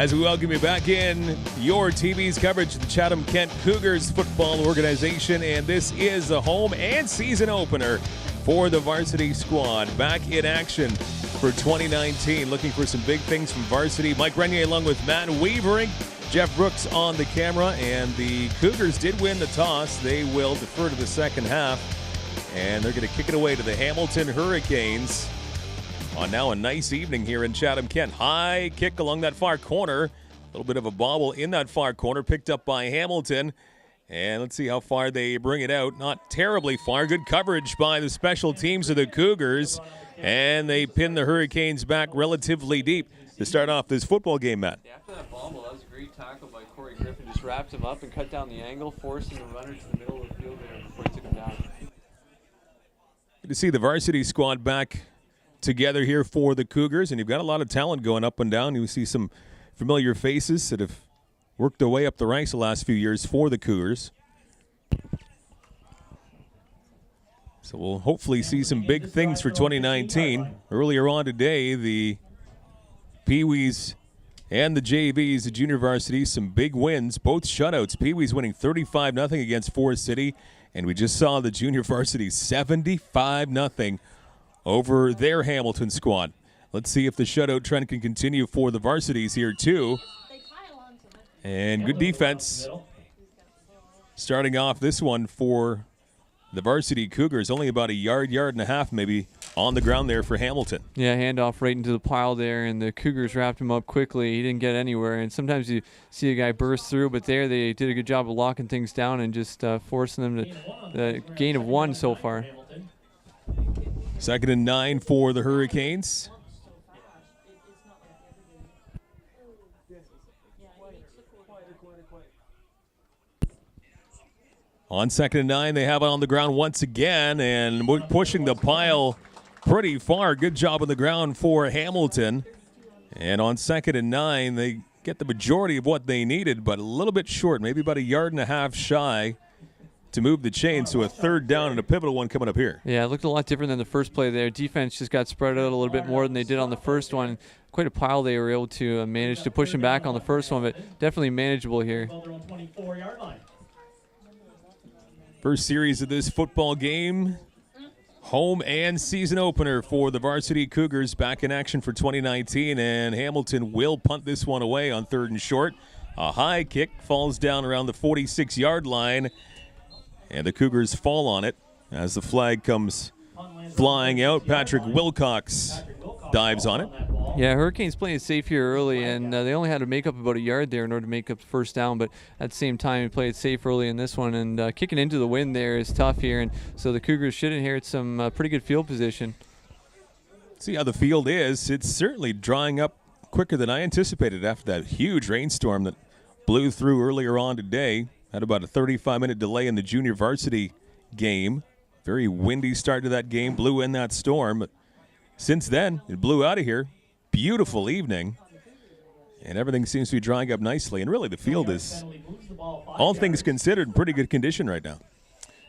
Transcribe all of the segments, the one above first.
As we welcome you back in your TV's coverage of the Chatham-Kent Cougars football organization, and this is the home and season opener for the varsity squad. Back in action for 2019, looking for some big things from varsity. Mike Renier along with Matt Weavering, Jeff Brooks on the camera, and the Cougars did win the toss. They will defer to the second half, and they're going to kick it away to the Hamilton Hurricanes. On now a nice evening here in Chatham-Kent. High kick along that far corner. A little bit of a bobble in that far corner, picked up by Hamilton. And let's see how far they bring it out. Not terribly far. Good coverage by the special teams of the Cougars. And they pin the Hurricanes back relatively deep to start off this football game, Matt. Yeah, after that bobble, that was a great tackle by Corey Griffin. Just wrapped him up and cut down the angle, forcing the runner to the middle of the field there before he took him down. Good to see the varsity squad back together here for the Cougars, and you've got a lot of talent going up and down. You see some familiar faces that have worked their way up the ranks the last few years for the Cougars. So we'll hopefully see some big things for 2019. Earlier on today, the Pee-wees and the JVs, the junior varsity, some big wins, both shutouts. Pee-wees winning 35-0 against Forest City, and we just saw the junior varsity 75-0 over their Hamilton squad. Let's see if the shutout trend can continue for the varsities here too. And good defense starting off this one for the varsity Cougars. Only about a yard and a half maybe on the ground there for Hamilton. Yeah, handoff right into the pile there, and the Cougars wrapped him up quickly. He didn't get anywhere, and sometimes you see a guy burst through, but there they did a good job of locking things down and just forcing them to the gain of 1 so far. 2nd and 9 for the Hurricanes. On 2nd and 9, they have it on the ground once again, and pushing the pile pretty far. Good job on the ground for Hamilton. And on 2nd and 9, they get the majority of what they needed, but a little bit short, maybe about a yard and a half shy to move the chains. So a 3rd down and a pivotal one coming up here. Yeah, it looked a lot different than the first play there. Defense just got spread out a little bit more than they did on the first one. Quite a pile they were able to manage to push him back on the first one, but definitely manageable here. First series of this football game. Home and season opener for the varsity Cougars, back in action for 2019, and Hamilton will punt this one away on 3rd and short. A high kick falls down around the 46-yard line, and the Cougars fall on it as the flag comes flying out. Patrick Wilcox dives on it. Yeah, Hurricanes playing it safe here early, and they only had to make up about a yard there in order to make up the first down, but at the same time, he played it safe early in this one, and kicking into the wind there is tough here, and so the Cougars should inherit some pretty good field position. See how the field is. It's certainly drying up quicker than I anticipated after that huge rainstorm that blew through earlier on today. Had about a 35-minute delay in the junior varsity game. Very windy start to that game, blew in that storm, but since then, it blew out of here. Beautiful evening, and everything seems to be drying up nicely. And really, the field is, all things considered, in pretty good condition right now.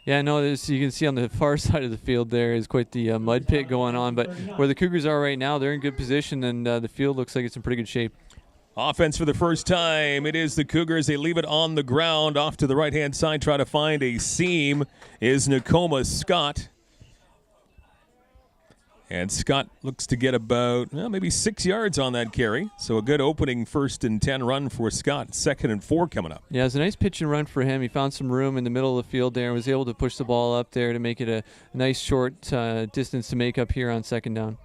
Yeah, no, you can see on the far side of the field there is quite the mud pit going on. But where the Cougars are right now, they're in good position, and the field looks like it's in pretty good shape. Offense for the first time. It is the Cougars. They leave it on the ground. Off to the right-hand side, try to find a seam is Nakoma Scott. And Scott looks to get about maybe 6 yards on that carry. So a good opening 1st and 10 run for Scott. 2nd and 4 coming up. Yeah, it was a nice pitch and run for him. He found some room in the middle of the field there and was able to push the ball up there to make it a nice short distance to make up here on 2nd down.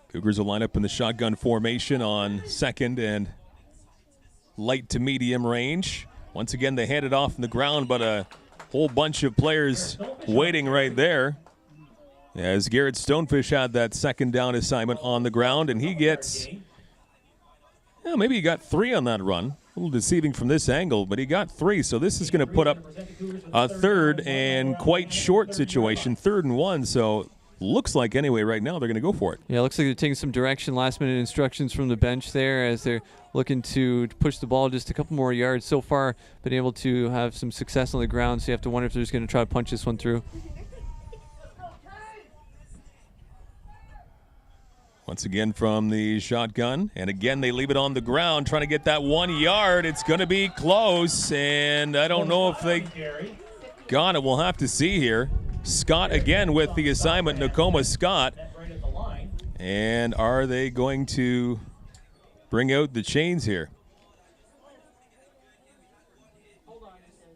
Cougars will line up in the shotgun formation on 2nd and light to medium range. Once again, they hand it off on the ground, but a whole bunch of players waiting right there. As Garrett Stonefish had that 2nd down assignment on the ground, and he gets, maybe he got 3 on that run. A little deceiving from this angle, but he got 3. So this is going to put up a 3rd and quite short situation, 3rd and 1. So looks like anyway right now they're going to go for it. Yeah, it looks like they're taking some direction, last-minute instructions from the bench there as they're looking to push the ball just a couple more yards. So far, been able to have some success on the ground, so you have to wonder if they're just going to try to punch this one through. Once again from the shotgun, and again they leave it on the ground, trying to get that 1 yard. It's going to be close, and I don't know if they got it. We'll have to see here. Scott again with the assignment, Nakoma Scott. And are they going to bring out the chains here?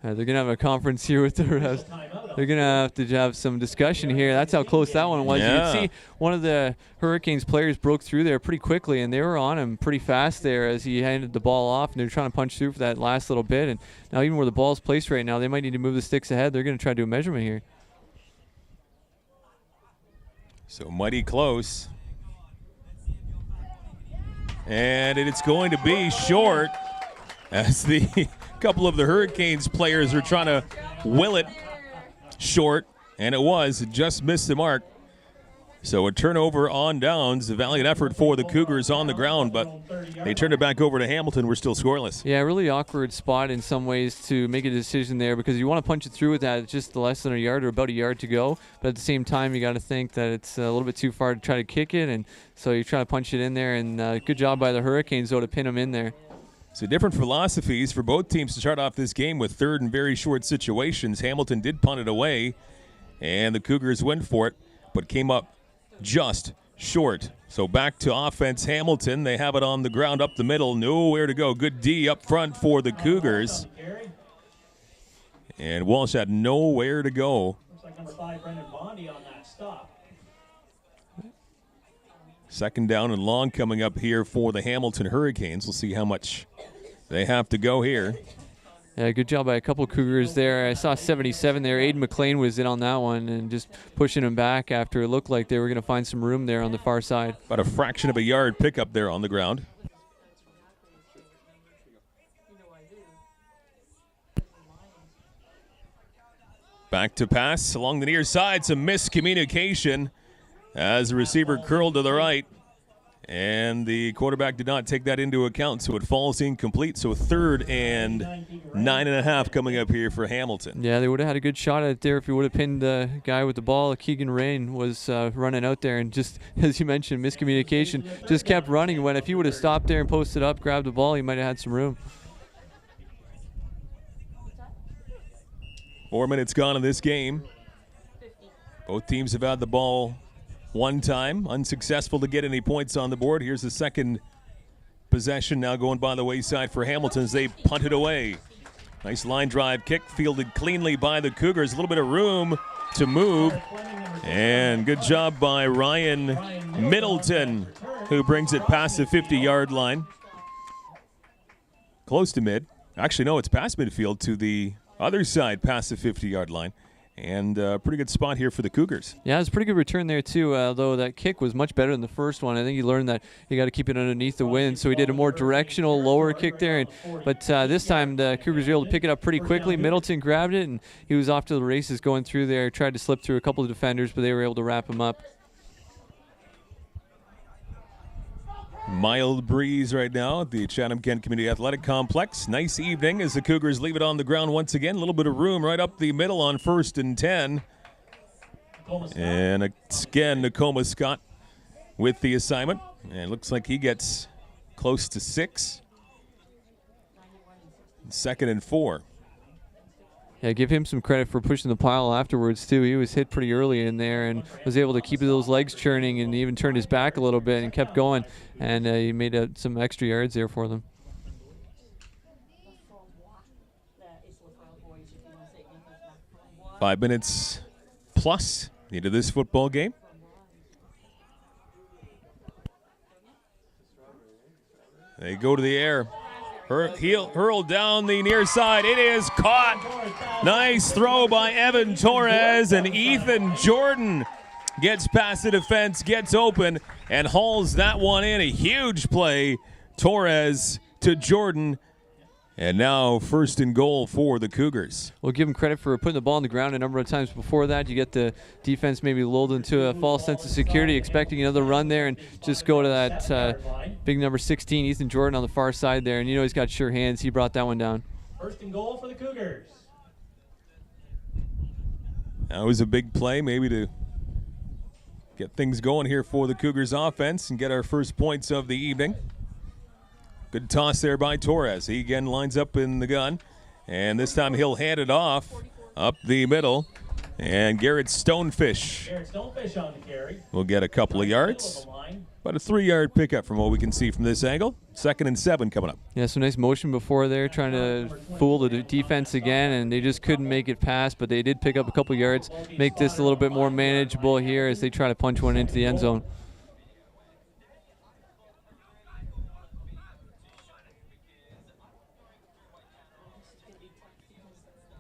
They're going to have a conference here with the rest. They're going to have some discussion here. That's how close that one was. Yeah. You can see one of the Hurricanes players broke through there pretty quickly, and they were on him pretty fast there as he handed the ball off, and they're trying to punch through for that last little bit. And now even where the ball's placed right now, they might need to move the sticks ahead. They're going to try to do a measurement here. So mighty close. And it's going to be short as the couple of the Hurricanes players are trying to will it short, and it just missed the mark. So a turnover on downs, a valiant effort for the Cougars on the ground, but they turned it back over to Hamilton. We're still scoreless. Yeah, really awkward spot in some ways to make a decision there, because you want to punch it through with that. It's just less than a yard or about a yard to go, but at the same time you got to think that it's a little bit too far to try to kick it, and so you try to punch it in there, and good job by the Hurricanes though to pin them in there. So different philosophies for both teams to start off this game with third and very short situations. Hamilton did punt it away, and the Cougars went for it, but came up just short. So back to offense, Hamilton. They have it on the ground up the middle. Nowhere to go. Good D up front for the Cougars. And Walsh had nowhere to go. Looks like number 5, Brendan Bondi on that stop. Second down and long coming up here for the Hamilton Hurricanes. We'll see how much they have to go here. Yeah, good job by a couple Cougars there. I saw 77 there. Aiden McLean was in on that one and just pushing him back after it looked like they were going to find some room there on the far side. About a fraction of a yard pickup there on the ground. Back to pass along the near side. Some miscommunication as the receiver curled to the right. And the quarterback did not take that into account, so it falls incomplete. So 3rd and 9.5 coming up here for Hamilton. Yeah, they would have had a good shot at it there if he would have pinned the guy with the ball. Keegan Rain was running out there, and just, as you mentioned, miscommunication. Just kept running when if he would have stopped there and posted up, grabbed the ball, he might have had some room. 4 minutes gone in this game. Both teams have had the ball one time, unsuccessful to get any points on the board. Here's the second possession now going by the wayside for Hamilton as they punt it away. Nice line drive kick, fielded cleanly by the Cougars. A little bit of room to move. And good job by Ryan Middleton, who brings it past the 50-yard line. Close to mid. Actually, no, it's past midfield to the other side, past the 50-yard line. And a pretty good spot here for the Cougars. Yeah, it's a pretty good return there, too, although that kick was much better than the first one. I think he learned that you got to keep it underneath the wind, so he did a more directional, lower kick there. But this time the Cougars were able to pick it up pretty quickly. Middleton grabbed it, and he was off to the races going through there. Tried to slip through a couple of defenders, but they were able to wrap him up. Mild breeze right now at the Chatham-Kent Community Athletic Complex. Nice evening as the Cougars leave it on the ground once again. A little bit of room right up the middle on 1st and 10. And again, Nakoma Scott with the assignment. And it looks like he gets close to 6. 2nd and 4. Yeah, give him some credit for pushing the pile afterwards, too. He was hit pretty early in there and was able to keep those legs churning and even turned his back a little bit and kept going. And he made some extra yards there for them. Five minutes plus into this football game. They go to the air. Hurled down the near side. It is caught. Nice throw by Evan Torres, and Ethan Jordan gets past the defense, gets open, and hauls that one in. A huge play. Torres to Jordan. And now 1st and goal for the Cougars. We'll give him credit for putting the ball on the ground a number of times before that. You get the defense maybe lulled into a false sense of security, expecting another run there, and just go to that big number 16, Ethan Jordan, on the far side there. And you know he's got sure hands. He brought that one down. 1st and goal for the Cougars. That was a big play, maybe to get things going here for the Cougars offense and get our first points of the evening. Good toss there by Torres. He again lines up in the gun, and this time he'll hand it off up the middle. And Garrett Stonefish on the carry. will get a couple of yards. About a 3-yard pickup from what we can see from this angle. 2nd and 7 coming up. Yeah, some nice motion before there, trying to fool the defense again, and they just couldn't make it pass, but they did pick up a couple yards, make this a little bit more manageable here as they try to punch one into the end zone.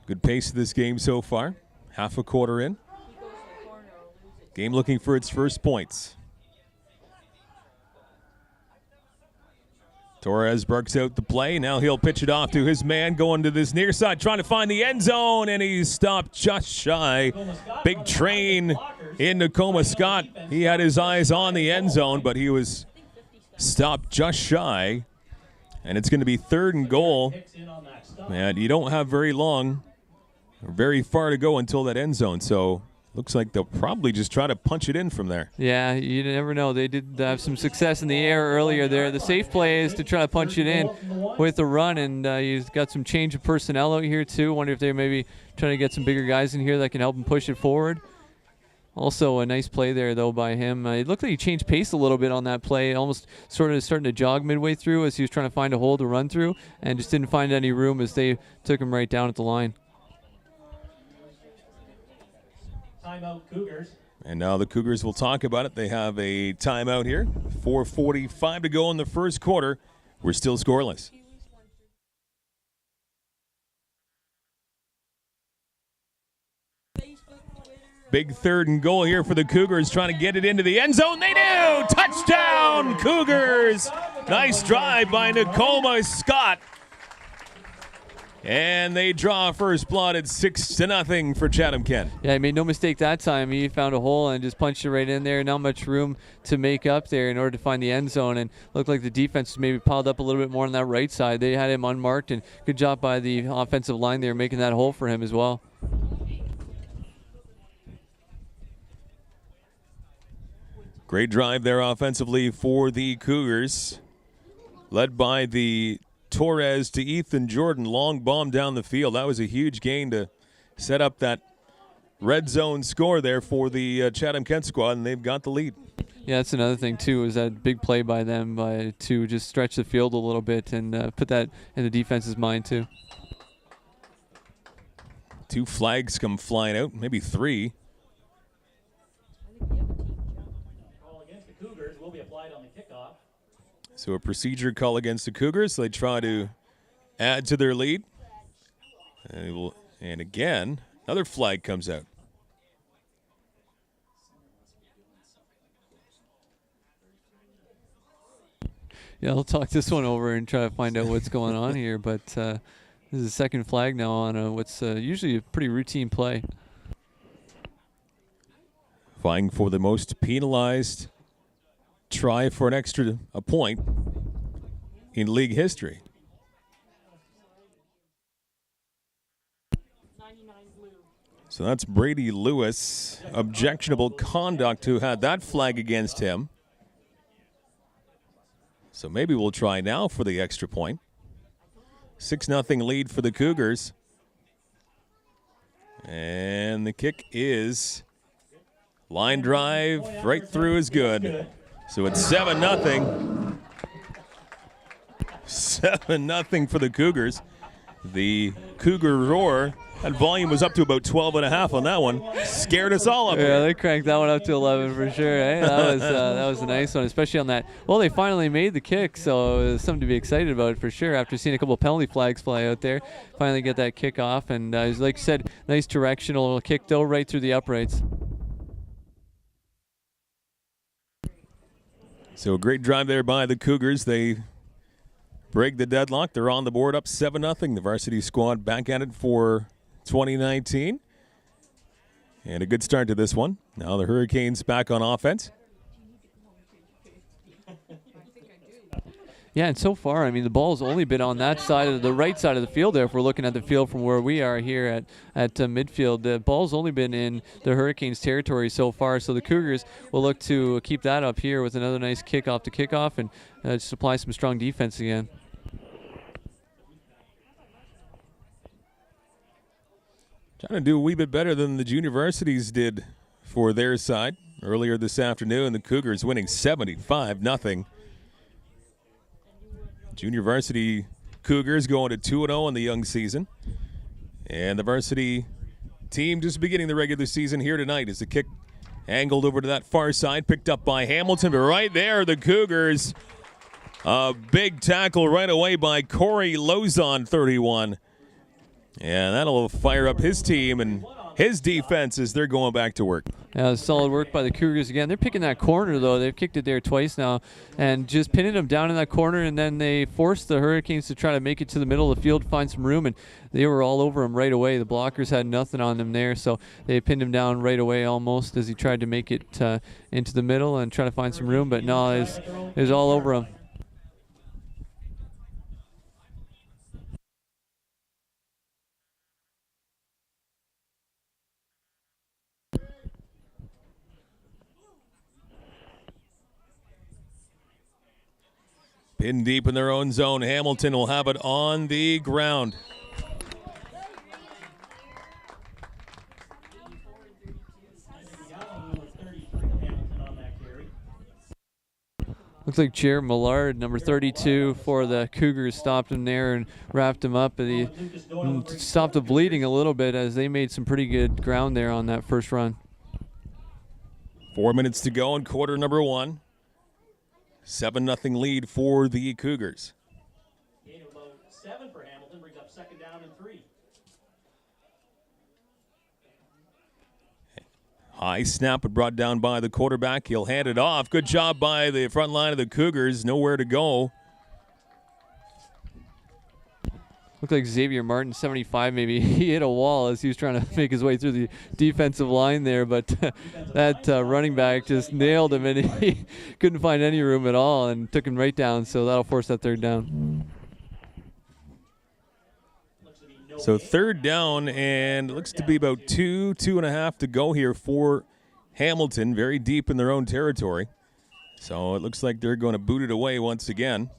Good pace of this game so far. Half a quarter in. Game looking for its first points. Torres barks out the play. Now he'll pitch it off to his man going to this near side, trying to find the end zone, and he's stopped just shy. Big train in Nakoma Scott. He had his eyes on the end zone, but he was stopped just shy. And it's going to be 3rd and goal. And you don't have very long, or very far to go until that end zone. So looks like they'll probably just try to punch it in from there. Yeah, you never know. They did have some success in the air earlier there. The safe play is to try to punch it in with a run, and you've got some change of personnel out here too. Wonder if they're maybe trying to get some bigger guys in here that can help them push it forward. Also a nice play there, though, by him. It looked like he changed pace a little bit on that play, almost sort of starting to jog midway through as he was trying to find a hole to run through, and just didn't find any room as they took him right down at the line. Timeout, Cougars. And now the Cougars will talk about it. They have a timeout here. 4:45 to go in the first quarter. We're still scoreless. Big 3rd and goal here for the Cougars, trying to get it into the end zone. They do! Touchdown, Cougars! Nice drive by Nakoma Scott. And they draw first blood at 6-0 for Chatham-Kent. Yeah, he made no mistake that time. He found a hole and just punched it right in there. Not much room to make up there in order to find the end zone. And looked like the defense was maybe piled up a little bit more on that right side. They had him unmarked, and good job by the offensive line there making that hole for him as well. Great drive there offensively for the Cougars. Led by the Torres to Ethan Jordan. Long bomb down the field. That was a huge gain to set up that red zone score there for the Chatham-Kent squad, and they've got the lead. Yeah, that's another thing, too, is that big play by them to just stretch the field a little bit and put that in the defense's mind, too. 2 flags come flying out, maybe 3. Call against the Cougars will be applied on the kickoff. So a procedure call against the Cougars. They try to add to their lead. And again, another flag comes out. Yeah, I'll talk this one over and try to find out what's going on here. But this is the second flag now on what's usually a pretty routine play. Vying for the most penalized try for a point in league history. So that's Brady Lewis. Objectionable conduct who had that flag against him. So maybe we'll try now for the extra point. 6-0 lead for the Cougars. And the kick is line drive right through is good. So it's 7-0. 7-0 for the Cougars. The Cougar roar, that volume was up to about 12.5 on that one. Scared us all up Yeah, here. they cranked that one up to 11 for sure. Eh? That was a nice one, especially on that. Well, they finally made the kick, so it was something to be excited about for sure. After seeing a couple of penalty flags fly out there, finally get that kick off, and like you said, nice directional kick though, right through the uprights. So a great drive there by the Cougars. They break the deadlock. They're on the board up 7-0. The varsity squad back at it for 2019. And a good start to this one. Now the Hurricanes back on offense. Yeah, and so far, I mean, the ball's only been on that side of the right side of the field there. If we're looking at the field from where we are here at midfield, the ball's only been in the Hurricanes' territory so far. So the Cougars will look to keep that up here with another nice kickoff to kickoff and just apply some strong defense again. Trying to do a wee bit better than the junior varsities did for their side earlier this afternoon. The Cougars winning 75-0. Junior varsity Cougars going to 2-0 in the young season. And the varsity team just beginning the regular season here tonight as the kick angled over to that far side, picked up by Hamilton. But right there, the Cougars, a big tackle right away by Corey Lozon, 31. And that'll fire up his team and his defense as they're going back to work. Yeah, solid work by the Cougars again. They're picking that corner, though. They've kicked it there twice now and just pinning them down in that corner, and then they forced the Hurricanes to try to make it to the middle of the field, find some room, and they were all over him right away. The blockers had nothing on them there, so they pinned him down right away almost as he tried to make it into the middle and try to find some room, but no, it was all over him. Pinned deep in their own zone. Hamilton will have it on the ground. Looks like Jared Millard, number 32 for the Cougars, stopped him there and wrapped him up. He stopped the bleeding a little bit as they made some pretty good ground there on that first run. 4 minutes to go in quarter number one. 7-0 lead for the Cougars. Gain of about 7 for Hamilton, brings up second down and 3. High snap, but brought down by the quarterback. He'll hand it off. Good job by the front line of the Cougars. Nowhere to go. Looked like Xavier Martin, 75 maybe. He hit a wall as he was trying to make his way through the defensive line there, but that running back just nailed him, and he couldn't find any room at all and took him right down, so that'll force that third down. So third down, and it looks to be about 2.5 to go here for Hamilton, very deep in their own territory. So it looks like they're going to boot it away once again.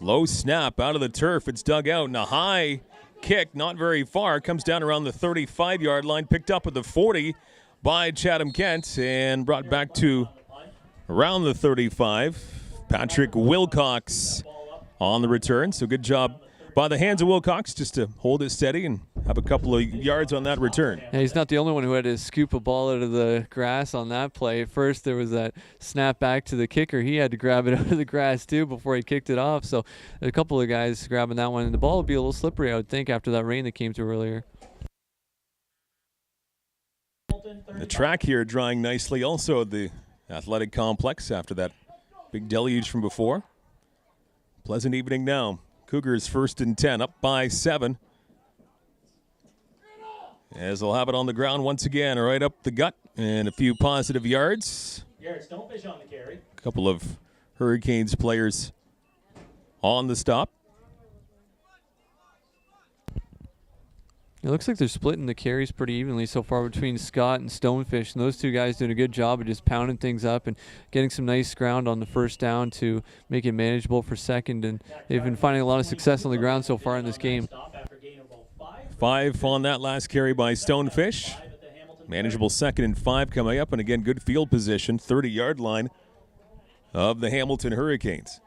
Low snap out of the turf. It's dug out, and a high kick, not very far, comes down around the 35-yard line, picked up at the 40 by Chatham-Kent and brought back to around the 35. Patrick Wilcox on the return, so good job by the hands of Wilcox just to hold it steady and have a couple of yards on that return. Yeah, he's not the only one who had to scoop a ball out of the grass on that play. First, there was that snap back to the kicker. He had to grab it out of the grass, too, before he kicked it off. So a couple of guys grabbing that one. And the ball would be a little slippery, I would think, after that rain that came through earlier. The track here drying nicely also at the athletic complex after that big deluge from before. Pleasant evening now. Cougars 1st and 10, up by 7. As they'll have it on the ground once again, right up the gut, and a few positive yards. Stonefish on the carry. A couple of Hurricanes players on the stop. It looks like they're splitting the carries pretty evenly so far between Scott and Stonefish, and those two guys doing a good job of just pounding things up and getting some nice ground on the first down to make it manageable for second, and they've been finding a lot of success on the ground so far in this game. 5 on that last carry by Stonefish. Manageable 2nd and 5 coming up, and again, good field position, 30-yard line of the Hamilton Hurricanes.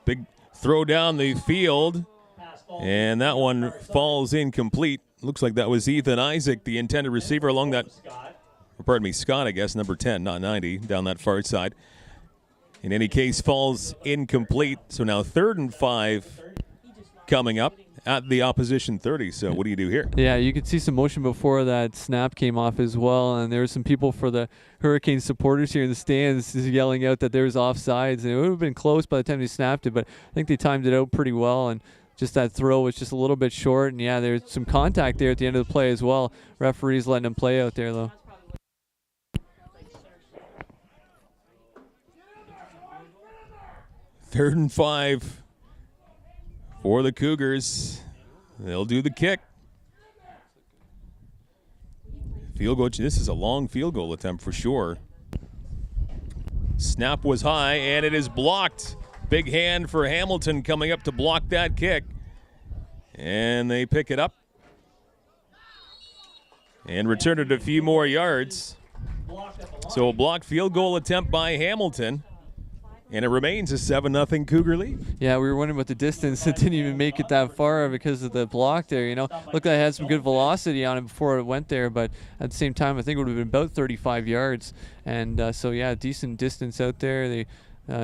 Big throw down the field, and that one falls incomplete. Looks like that was Ethan Isaac, the intended receiver along that, or pardon me, Scott, I guess, number 10, not 90, down that far side. In any case, falls incomplete. So now 3rd and 5 coming up at the opposition 30. So what do you do here? Yeah, you could see some motion before that snap came off as well, and there were some people for the Hurricane supporters here in the stands just yelling out that there was offsides, and it would have been close by the time they snapped it, but I think they timed it out pretty well, and just that throw was just a little bit short, and yeah, there's some contact there at the end of the play as well. Referees letting them play out there, though. Third and 5 for the Cougars. They'll do the kick. Field goal. This is a long field goal attempt for sure. Snap was high, and it is blocked. Big hand for Hamilton coming up to block that kick. And they pick it up and return it a few more yards. So a blocked field goal attempt by Hamilton. And it remains a 7-0 Cougar lead. Yeah, we were wondering about the distance. It didn't even make it that far because of the block there, you know. Looked like it had some good velocity on it before it went there, but at the same time, I think it would have been about 35 yards. And so, yeah, decent distance out there. They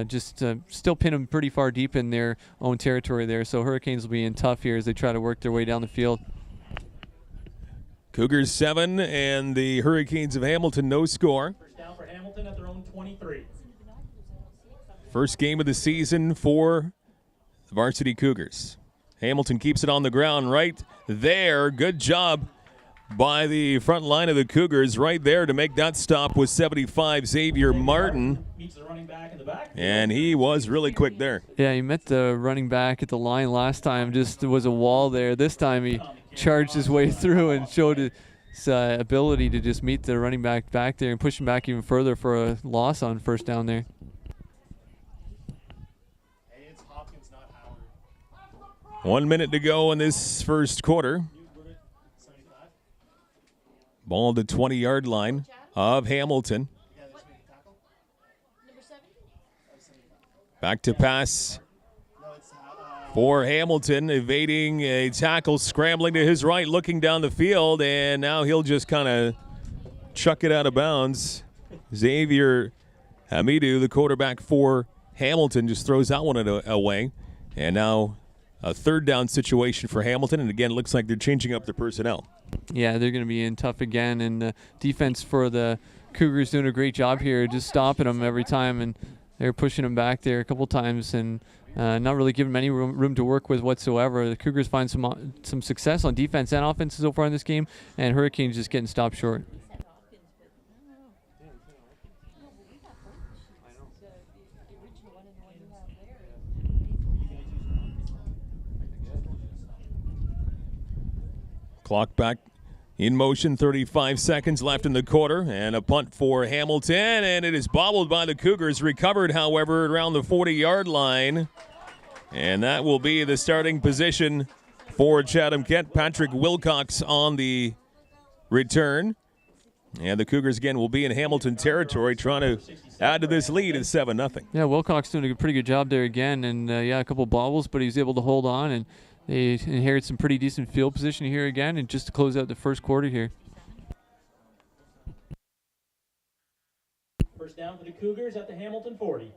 just still pin them pretty far deep in their own territory there. So Hurricanes will be in tough here as they try to work their way down the field. Cougars 7 and the Hurricanes of Hamilton no score. First down for Hamilton at their own 23. First game of the season for the Varsity Cougars. Hamilton keeps it on the ground right there. Good job by the front line of the Cougars right there to make that stop with 75, Xavier Martin. Meets the running back in the back. And he was really quick there. Yeah, he met the running back at the line last time. Just there was a wall there. This time he charged his way through and showed his ability to just meet the running back there and push him back even further for a loss on first down there. 1 minute to go in this first quarter. Ball to 20-yard line of Hamilton. Back to pass for Hamilton, evading a tackle, scrambling to his right, looking down the field, and now he'll just kind of chuck it out of bounds. Xavier Hamidou, the quarterback for Hamilton, just throws that one away. And now a third down situation for Hamilton, and again, it looks like they're changing up their personnel. Yeah, they're going to be in tough again, and the defense for the Cougars doing a great job here, just stopping them every time, and they're pushing them back there a couple times and not really giving them any room to work with whatsoever. The Cougars find some success on defense and offense so far in this game, and Hurricanes just getting stopped short. Clock back in motion, 35 seconds left in the quarter, and a punt for Hamilton, and it is bobbled by the Cougars, recovered, however, around the 40-yard line, and that will be the starting position for Chatham-Kent. Patrick Wilcox on the return, and the Cougars again will be in Hamilton territory trying to add to this lead at 7-0. Yeah, Wilcox doing a pretty good job there again, and yeah, a couple bobbles, but he was able to hold on, and they inherit some pretty decent field position here again, and just to close out the first quarter here. First down for the Cougars at the Hamilton 40.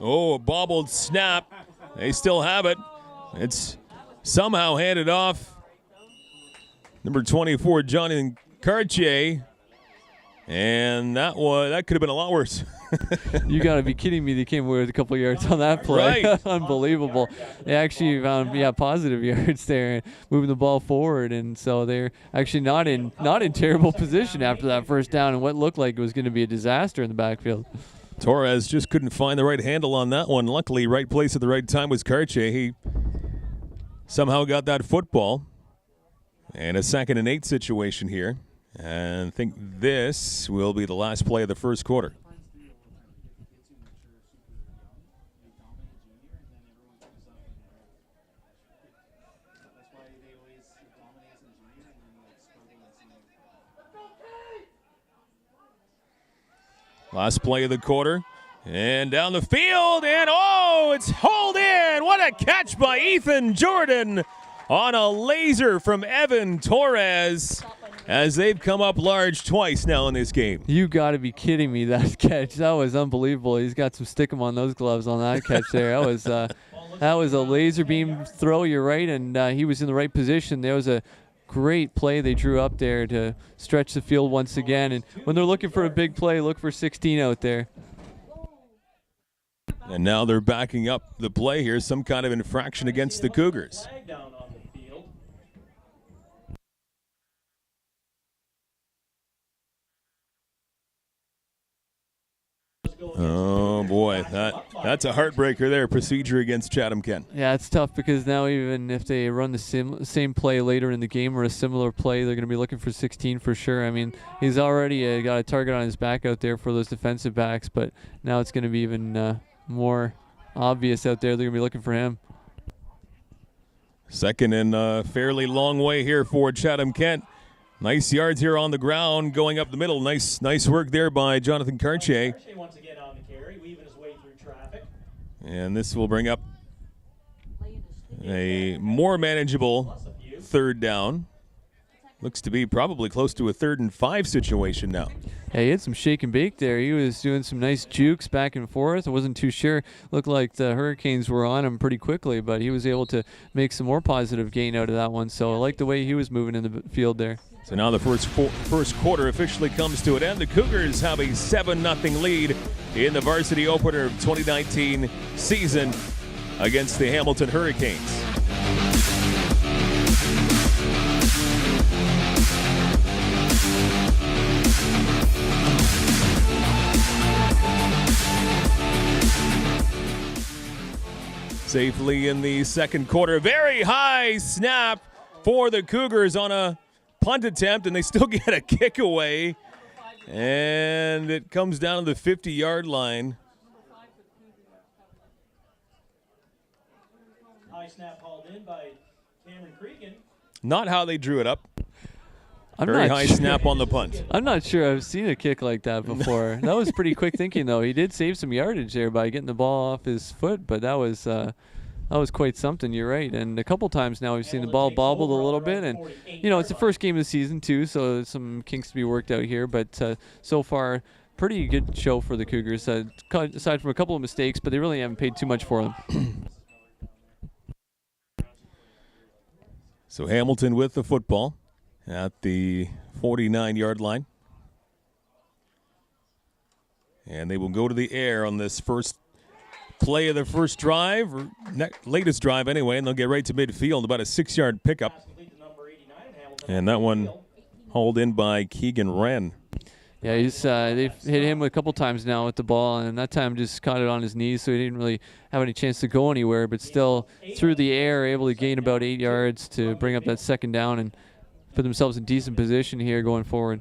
Oh, a bobbled snap. They still have it. It's somehow handed off. Number 24, Jonathan Cartier. And that could have been a lot worse. You got to be kidding me. They came away with a couple yards on that play. Right. Unbelievable. They actually found positive yards there, moving the ball forward, and so they're actually not in terrible position after that first down and what looked like it was going to be a disaster in the backfield. Torres just couldn't find the right handle on that one. Luckily, right place at the right time was Cartier. He somehow got that football. And a 2nd and 8 situation here. And I think this will be the last play of the first quarter. Last play of the quarter. And down the field, and oh, it's hauled in. What a catch by Ethan Jordan on a laser from Evan Torres, as they've come up large twice now in this game. You got to be kidding me, that catch. That was unbelievable. He's got some stick-em on those gloves on that catch there. That was a laser beam throw, you're right, and he was in the right position. There was a great play they drew up there to stretch the field once again. And when they're looking for a big play, look for 16 out there. And now they're backing up the play here, some kind of infraction against the Cougars. Oh boy, that's a heartbreaker there. Procedure against Chatham-Kent. Yeah, it's tough because now even if they run the same play later in the game or a similar play, they're going to be looking for 16 for sure. I mean, he's already got a target on his back out there for those defensive backs, but now it's going to be even more obvious out there. They're going to be looking for him. Second and a fairly long way here for Chatham-Kent. Nice yards here on the ground, going up the middle. Nice work there by Jonathan Cartier. And this will bring up a more manageable third down. Looks to be probably close to a 3rd and 5 situation now. Yeah, he had some shake and bake there. He was doing some nice jukes back and forth. I wasn't too sure. Looked like the Hurricanes were on him pretty quickly, but he was able to make some more positive gain out of that one. So I like the way he was moving in the field there. So now the first quarter officially comes to an end. The Cougars have a 7-0 lead in the varsity opener of 2019 season against the Hamilton Hurricanes. Safely in the second quarter. Very high snap for the Cougars on a punt attempt, and they still get a kick away. And it comes down to the 50-yard line. High snap hauled in by Cameron Cregan. Not how they drew it up. Very high snap on the punt. I'm not sure I've seen a kick like that before. That was pretty quick thinking, though. He did save some yardage there by getting the ball off his foot, but that was quite something. You're right. And a couple times now we've seen the ball bobbled a little bit, and it's the first game of the season too, so there's some kinks to be worked out here. But so far, pretty good show for the Cougars, aside from a couple of mistakes, but they really haven't paid too much for them. So Hamilton with the football at the 49-yard line. And they will go to the air on this first play of the first drive, or latest drive anyway, and they'll get right to midfield, about a 6-yard pickup. And that one hauled in by Keegan Wren. Yeah, they've hit him a couple times now with the ball, and that time just caught it on his knees, so he didn't really have any chance to go anywhere, but still through the air, able to gain about 8 yards to bring up that second down and put themselves in decent position here going forward.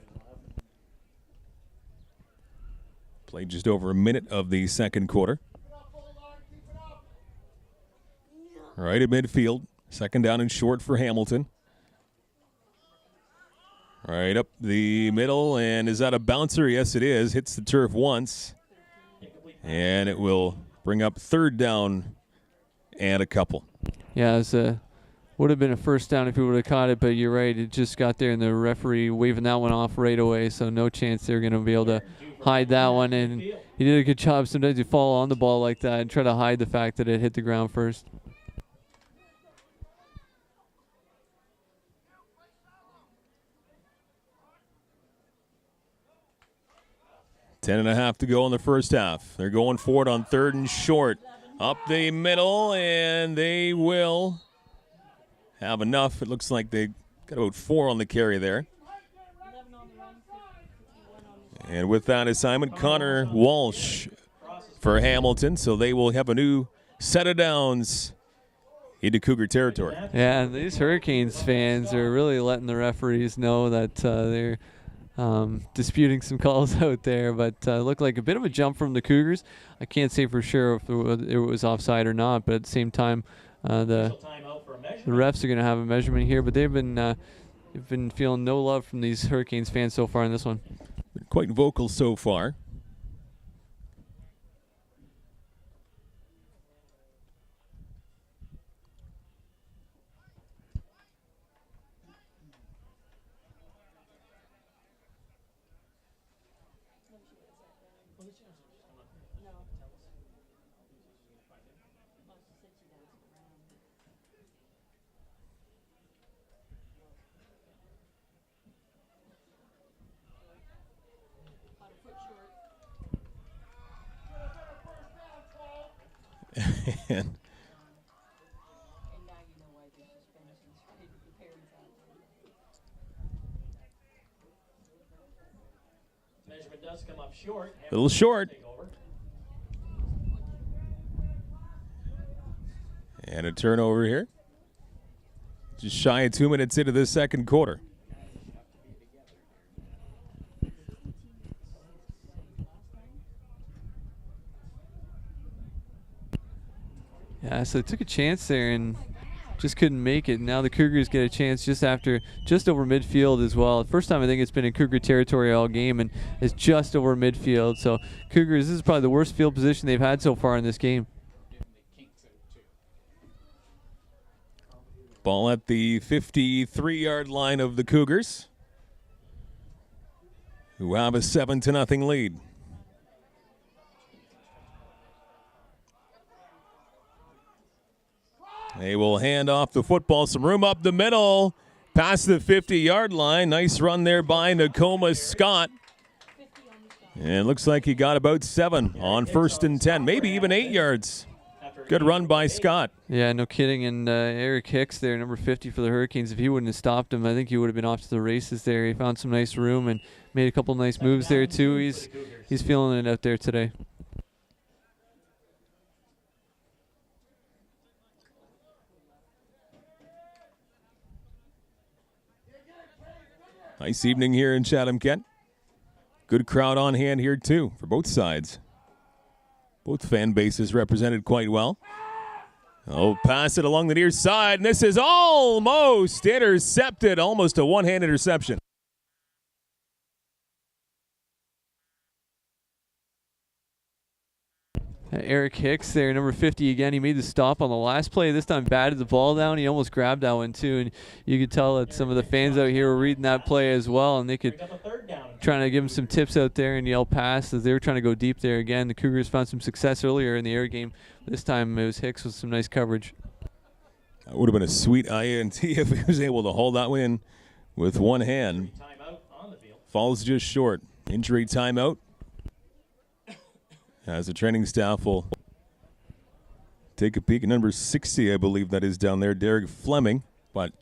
Played just over a minute of the second quarter. Right at midfield, second down and short for Hamilton. Right up the middle, and is that a bouncer? Yes, it is. Hits the turf once, and it will bring up third down and a couple. Yeah, would have been a first down if he would have caught it, but you're right. It just got there, and the referee waving that one off right away, so no chance they're going to be able to hide that one. And he did a good job. Sometimes you fall on the ball like that and try to hide the fact that it hit the ground first. Ten and a half to go in the first half. They're going for it on third and short. Up the middle, and they will have enough. It looks like they got about 4 on the carry there. And with that assignment, Connor Walsh for Hamilton. So they will have a new set of downs into Cougar territory. Yeah, and these Hurricanes fans are really letting the referees know that they're disputing some calls out there, but looked like a bit of a jump from the Cougars. I can't say for sure if it was offside or not, but at the same time, the refs are going to have a measurement here, but they've been feeling no love from these Hurricanes fans so far in this one. Been quite vocal so far. And Measurement does come up short. a little short. And a turnover here. Just shy of 2 minutes into the second quarter. Yeah, so they took a chance there and just couldn't make it. Now the Cougars get a chance just over midfield as well. First time I think it's been in Cougar territory all game, and it's just over midfield. So Cougars, this is probably the worst field position they've had so far in this game. Ball at the 53-yard line of the Cougars, who have a 7-0 lead. They will hand off the football. Some room up the middle, past the 50-yard line. Nice run there by Nakoma Scott. And it looks like he got about 7 on 1st and 10, maybe even 8 yards. Good run by Scott. Yeah, no kidding. And Eric Hicks there, number 50 for the Hurricanes. If he wouldn't have stopped him, I think he would have been off to the races there. He found some nice room and made a couple nice moves there too. He's feeling it out there today. Nice evening here in Chatham-Kent. Good crowd on hand here too for both sides. Both fan bases represented quite well. Oh, pass it along the near side, and this is almost intercepted. Almost a one-hand interception. Eric Hicks there, number 50 again. He made the stop on the last play. This time batted the ball down. He almost grabbed that one too, and you could tell that some of the fans out here were reading that play as well, and they could trying to give him some tips out there and yell pass as they were trying to go deep there again. The Cougars found some success earlier in the air game. This time it was Hicks with some nice coverage. That would have been a sweet INT if he was able to hold that one in with one hand. Falls just short. Injury timeout. As the training staff will take a peek at number 60, I believe that is down there, Derek Fleming. But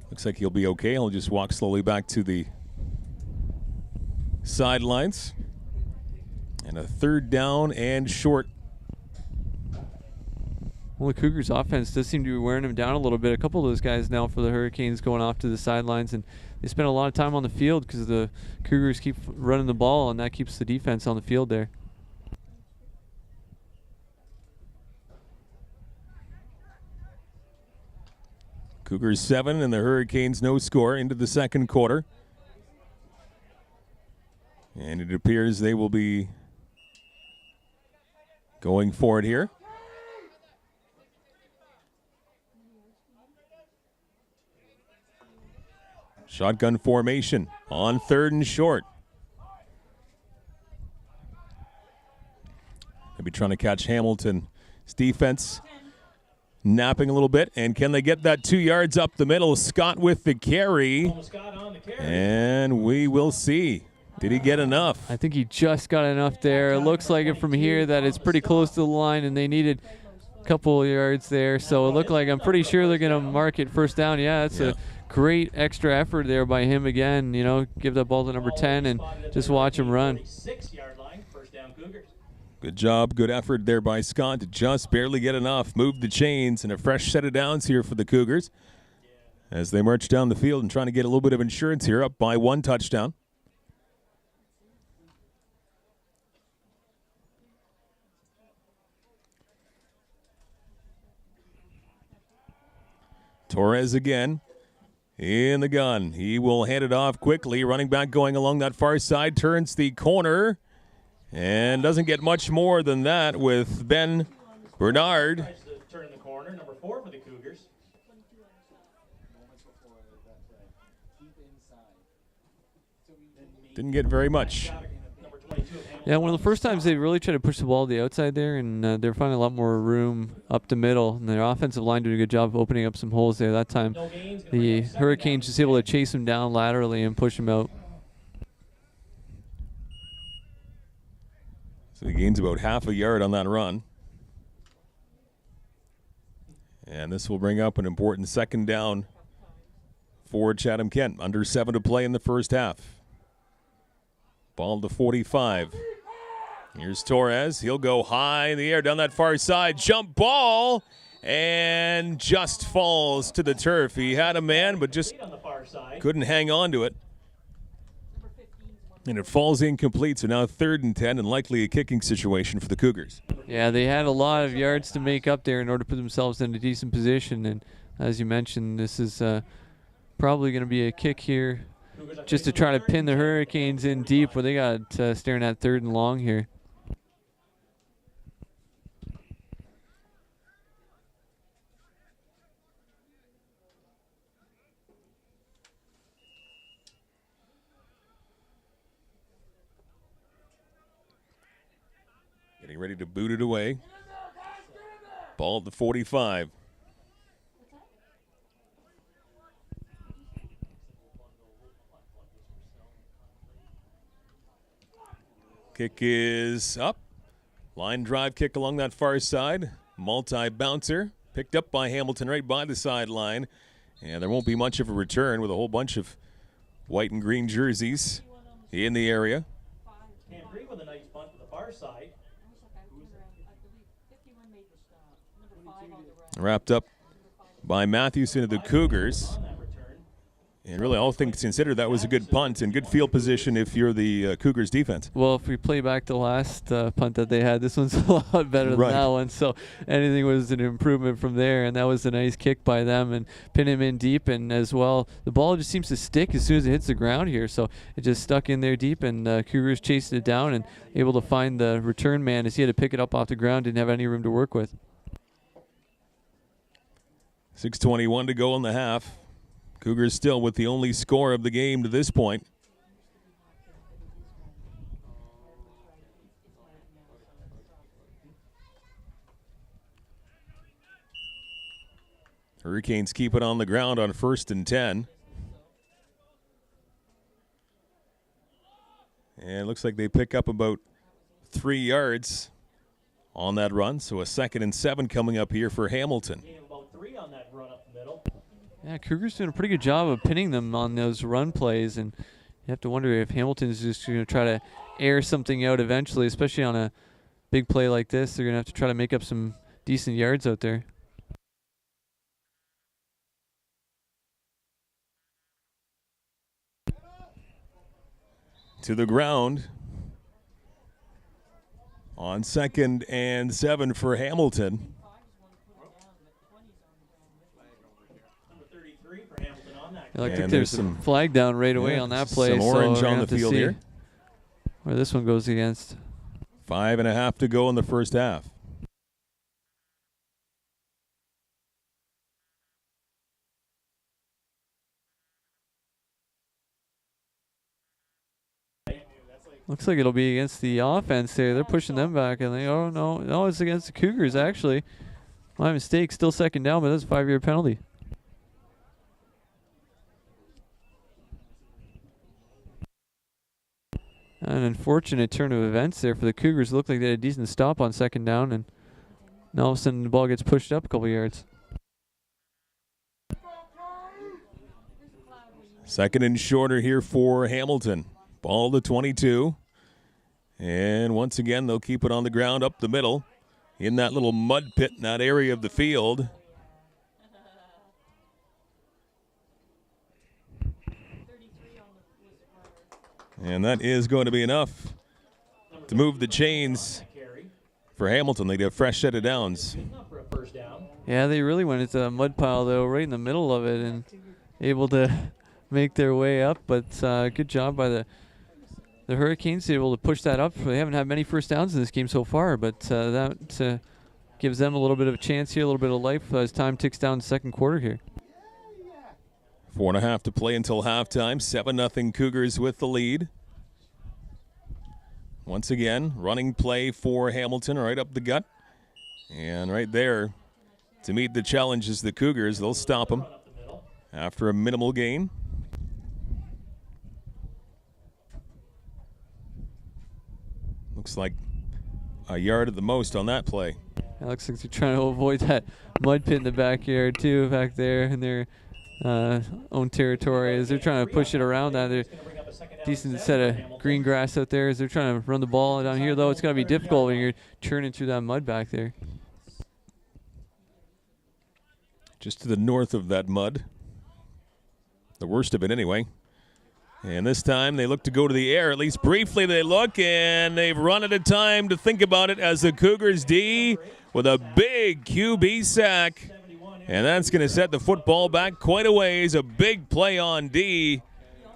looks like he'll be okay. He'll just walk slowly back to the sidelines. And a 3rd down and short. Well, the Cougars offense does seem to be wearing them down a little bit. A couple of those guys now for the Hurricanes going off to the sidelines, and they spend a lot of time on the field because the Cougars keep running the ball, and that keeps the defense on the field there. Cougars 7 and the Hurricanes no score into the second quarter. And it appears they will be going for it here. Shotgun formation on 3rd and short. They'll be trying to catch Hamilton's defense napping a little bit, and can they get that 2 yards up the middle? Scott with the carry, and we will see. Did he get enough? I think he just got enough there. It looks like it from here that it's pretty close to the line, and they needed a couple of yards there, so it looked like I'm pretty sure they're going to mark it first down. Yeah, it's a great extra effort there by him again. You know, give that ball to number 10 and just watch him run. Good job, good effort there by Scott to just barely get enough. Move the chains, and a fresh set of downs here for the Cougars as they march down the field and trying to get a little bit of insurance here, up by 1 touchdown. Torres again in the gun. He will hand it off quickly. Running back going along that far side, turns the corner. And doesn't get much more than that with Ben Bernard. Turn the corner, number 4 for the Cougars. Didn't get very much. Yeah, one of the first times they really tried to push the ball to the outside there, and they're finding a lot more room up the middle. And their offensive line doing a good job of opening up some holes there. That time the Hurricanes just able to chase them down laterally and push them out. So he gains about half a yard on that run. And this will bring up an important second down for Chatham-Kent. Under 7 to play in the first half. Ball to 45. Here's Torres. He'll go high in the air down that far side. Jump ball. And just falls to the turf. He had a man, but just couldn't hang on to it. And it falls incomplete, so now 3rd and 10 and likely a kicking situation for the Cougars. Yeah, they had a lot of yards to make up there in order to put themselves in a decent position. And as you mentioned, this is probably going to be a kick here just to try to pin the Hurricanes in deep where they got staring at 3rd and long here. Getting ready to boot it away. Ball at the 45. Kick is up. Line drive kick along that far side. Multi-bouncer. Picked up by Hamilton right by the sideline. And there won't be much of a return with a whole bunch of white and green jerseys in the area. And Green with a nice bunt to the far side. Wrapped up by Mathewson of the Cougars. And really, all things considered, that was a good punt and good field position if you're the Cougars defense. Well, if we play back the last punt that they had, this one's a lot better than that one. So anything was an improvement from there, and that was a nice kick by them and pin him in deep. And as well, the ball just seems to stick as soon as it hits the ground here. So it just stuck in there deep, and Cougars chased it down and able to find the return man as he had to pick it up off the ground, didn't have any room to work with. 6:21 to go in the half. Cougars still with the only score of the game to this point. Hurricanes keep it on the ground on 1st and 10. And it looks like they pick up about 3 yards on that run. So a 2nd and 7 coming up here for Hamilton. On that run up the middle. Yeah, Cougars doing a pretty good job of pinning them on those run plays, and you have to wonder if Hamilton's just going to try to air something out eventually, especially on a big play like this. They're going to have to try to make up some decent yards out there. To the ground on 2nd and 7 for Hamilton. I think there's some flag down right away on that play. Some orange on the field here. Where this one goes against. 5.5 to go in the first half. Looks like it'll be against the offense there. They're pushing them back, and they, oh no, it's against the Cougars actually. My mistake, still 2nd down, but that's a 5-yard penalty. An unfortunate turn of events there for the Cougars. It looked like they had a decent stop on 2nd down, and now all of a sudden the ball gets pushed up a couple yards. 2nd and shorter here for Hamilton. Ball to 22. And once again, they'll keep it on the ground up the middle in that little mud pit in that area of the field. And that is going to be enough to move the chains for Hamilton. They get a fresh set of downs. Yeah, they really went into a mud pile, though, right in the middle of it and able to make their way up. But good job by the Hurricanes, able to push that up. They haven't had many first downs in this game so far, but that gives them a little bit of a chance here, a little bit of life as time ticks down the 2nd quarter here. 4.5 to play until halftime. 7-0 Cougars with the lead. Once again, running play for Hamilton right up the gut. And right there to meet the challenge is the Cougars. They'll stop them after a minimal gain. Looks like a yard at the most on that play. It looks like they're trying to avoid that mud pit in the backyard too, back there in their own territory. As they're trying to push it around that, they're decent set of green grass out there as they're trying to run the ball down here. Though it's got to be difficult when you're churning through that mud back there. Just to the north of that mud. The worst of it anyway. And this time they look to go to the air. At least briefly they look, and they've run out of time to think about it as the Cougars D with a big QB sack. And that's going to set the football back quite a ways. A big play on D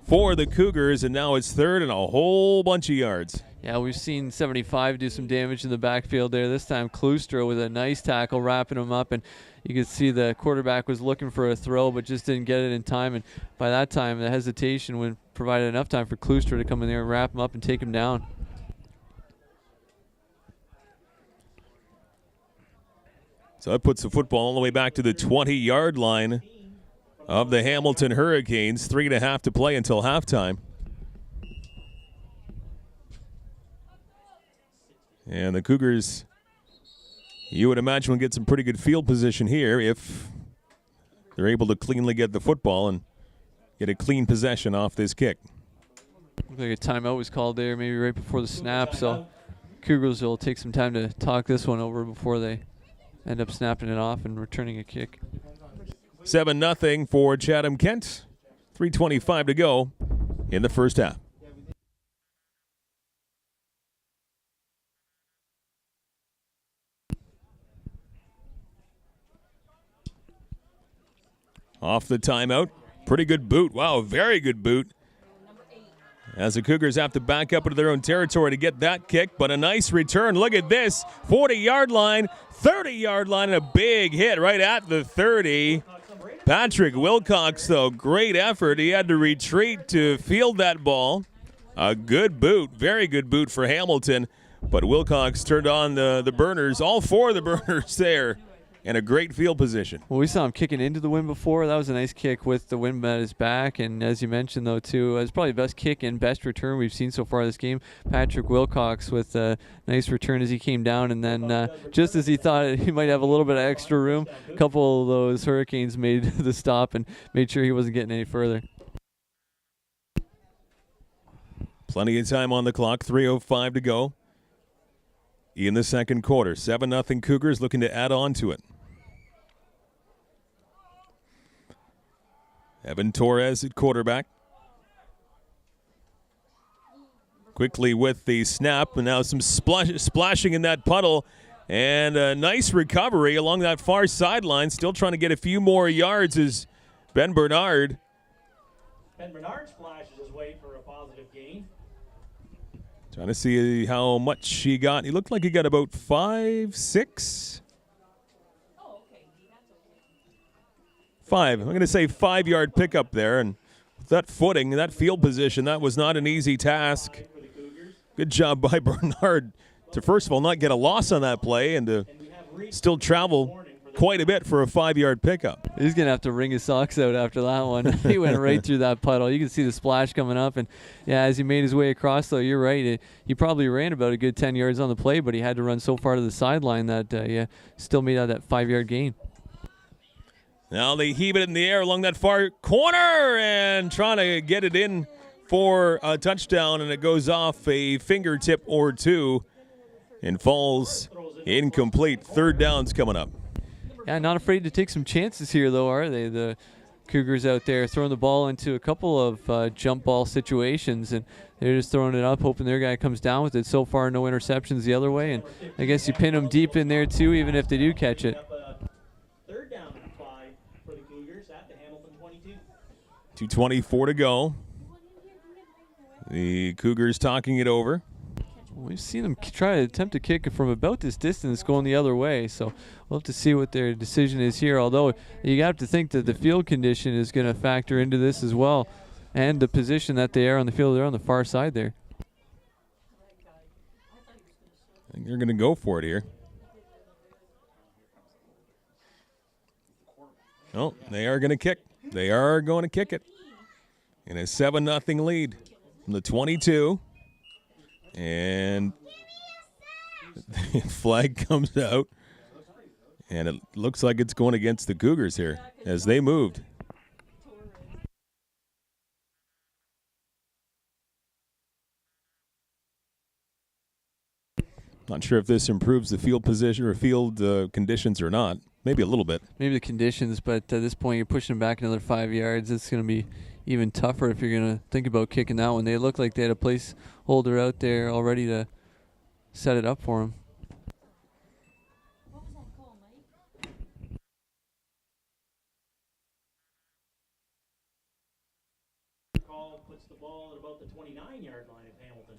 for the Cougars, and now it's third and a whole bunch of yards. Yeah, we've seen 75 do some damage in the backfield there. This time Klustra with a nice tackle wrapping him up, and you could see the quarterback was looking for a throw but just didn't get it in time. And by that time, the hesitation would provide enough time for Klustra to come in there and wrap him up and take him down. So that puts the football all the way back to the 20-yard line of the Hamilton Hurricanes. 3.5 to play until halftime. And the Cougars, you would imagine, will get some pretty good field position here if they're able to cleanly get the football and get a clean possession off this kick. Looks like a timeout was called there maybe right before the snap, so Cougars will take some time to talk this one over before they end up snapping it off and returning a kick. 7-0 for Chatham-Kent. 3:25 to go in the first half. Off the timeout. Pretty good boot. Wow, very good boot. As the Cougars have to back up into their own territory to get that kick, but a nice return. Look at this. 40-yard line, 30-yard line, and a big hit right at the 30. Patrick Wilcox, though, great effort. He had to retreat to field that ball. A good boot, very good boot for Hamilton, but Wilcox turned on the burners, all four of the burners there. And a great field position. Well, we saw him kicking into the wind before. That was a nice kick with the wind at his back. And as you mentioned, though, too, it's probably the best kick and best return we've seen so far this game. Patrick Wilcox with a nice return as he came down. And then just as he thought he might have a little bit of extra room, a couple of those Hurricanes made the stop and made sure he wasn't getting any further. Plenty of time on the clock. 3:05 to go in the second quarter. 7-0 Cougars looking to add on to it. Evan Torres at quarterback. Quickly with the snap, and now some splashing in that puddle. And a nice recovery along that far sideline. Still trying to get a few more yards is Ben Bernard. Ben Bernard splashes his way for a positive gain. Trying to see how much he got. He looked like he got about 5, 6. 5. I'm going to say 5-yard pickup there. And with that footing, that field position, that was not an easy task. Good job by Bernard to, first of all, not get a loss on that play and to still travel quite a bit for a 5-yard pickup. He's going to have to wring his socks out after that one. He went right through that puddle. You can see the splash coming up. And, yeah, as he made his way across, though, you're right. He probably ran about a good 10 yards on the play, but he had to run so far to the sideline that still made out that 5-yard gain. Now they heave it in the air along that far corner and trying to get it in for a touchdown, and it goes off a fingertip or two and falls incomplete. Third down's coming up. Yeah, not afraid to take some chances here, though, are they? The Cougars out there throwing the ball into a couple of jump ball situations, and they're just throwing it up, hoping their guy comes down with it. So far, no interceptions the other way, and I guess you pin them deep in there, too, even if they do catch it. 2:24 to go. The Cougars talking it over. We've seen them try to attempt to kick it from about this distance going the other way, so we'll have to see what their decision is here, although you have to think that the field condition is going to factor into this as well, and the position that they are on the field. They're on the far side there. I think they're going to go for it here. Oh, they are going to kick. They are going to kick it. In a 7-0 lead from the 22. And the flag comes out. And it looks like it's going against the Cougars here as they moved. Not sure if this improves the field position or field conditions or not. Maybe a little bit. Maybe the conditions, but at this point you're pushing back another 5 yards. It's going to be even tougher if you're going to think about kicking that one. They look like they had a placeholder out there already to set it up for him. Call puts the ball at about the 29-yard line of Hamilton.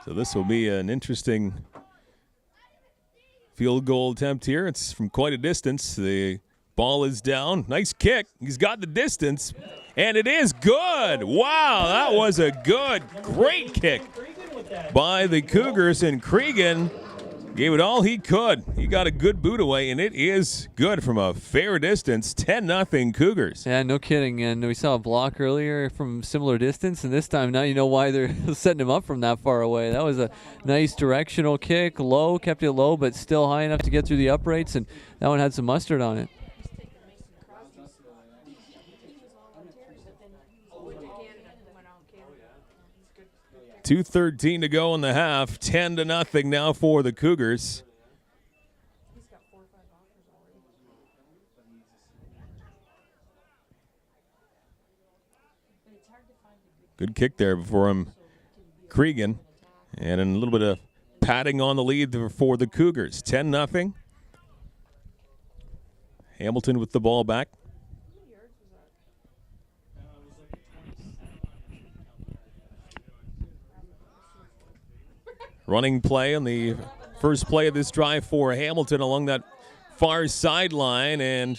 So this will be an interesting field goal attempt here. It's from quite a distance. The ball is down. Nice kick. He's got the distance, and it is good. Wow, that was a great kick by the Cougars, and Cregan gave it all he could. He got a good boot away, and it is good from a fair distance. 10-0 Cougars. Yeah, no kidding. And we saw a block earlier from similar distance, and this time now you know why they're setting him up from that far away. That was a nice directional kick, low, kept it low, but still high enough to get through the uprights, and that one had some mustard on it. 2:13 to go in the half. 10-0 now for the Cougars. Good kick there before him, Cregan. And a little bit of padding on the lead for the Cougars. 10-0. Hamilton with the ball back. Running play on the first play of this drive for Hamilton along that far sideline, and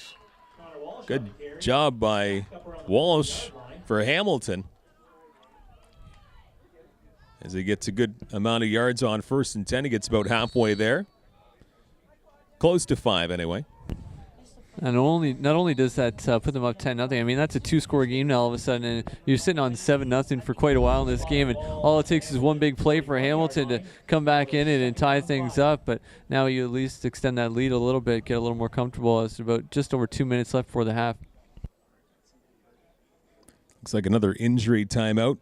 good job by Walsh for Hamilton as he gets a good amount of yards on 1st and 10. He gets about halfway there, close to 5 anyway. And not only does that put them up 10-0, I mean, that's a 2-score game now all of a sudden, and you're sitting on 7-0 for quite a while in this game, and all it takes is one big play for Hamilton to come back in it and tie things up, but now you at least extend that lead a little bit, get a little more comfortable. It's about just over 2 minutes left before the half. Looks like another injury timeout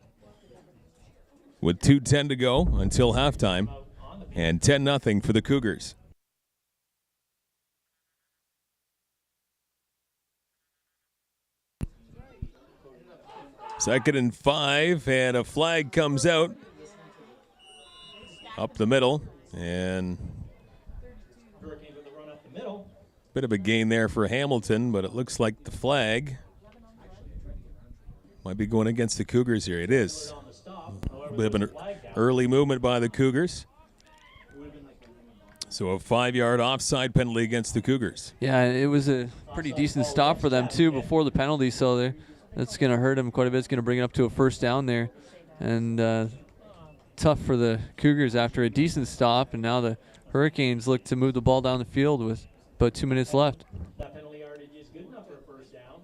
with 2:10 to go until halftime, and 10-0 for the Cougars. Second and 5, and a flag comes out up the middle, and bit of a gain there for Hamilton, but it looks like the flag might be going against the Cougars here. It is. A bit of an early movement by the Cougars. So a 5-yard offside penalty against the Cougars. Yeah, it was a pretty decent stop for them, too, before the penalty, so that's going to hurt them quite a bit. It's going to bring it up to a 1st down there. And tough for the Cougars after a decent stop, and now the Hurricanes look to move the ball down the field with about 2 minutes left. That penalty yardage is good enough for a 1st down.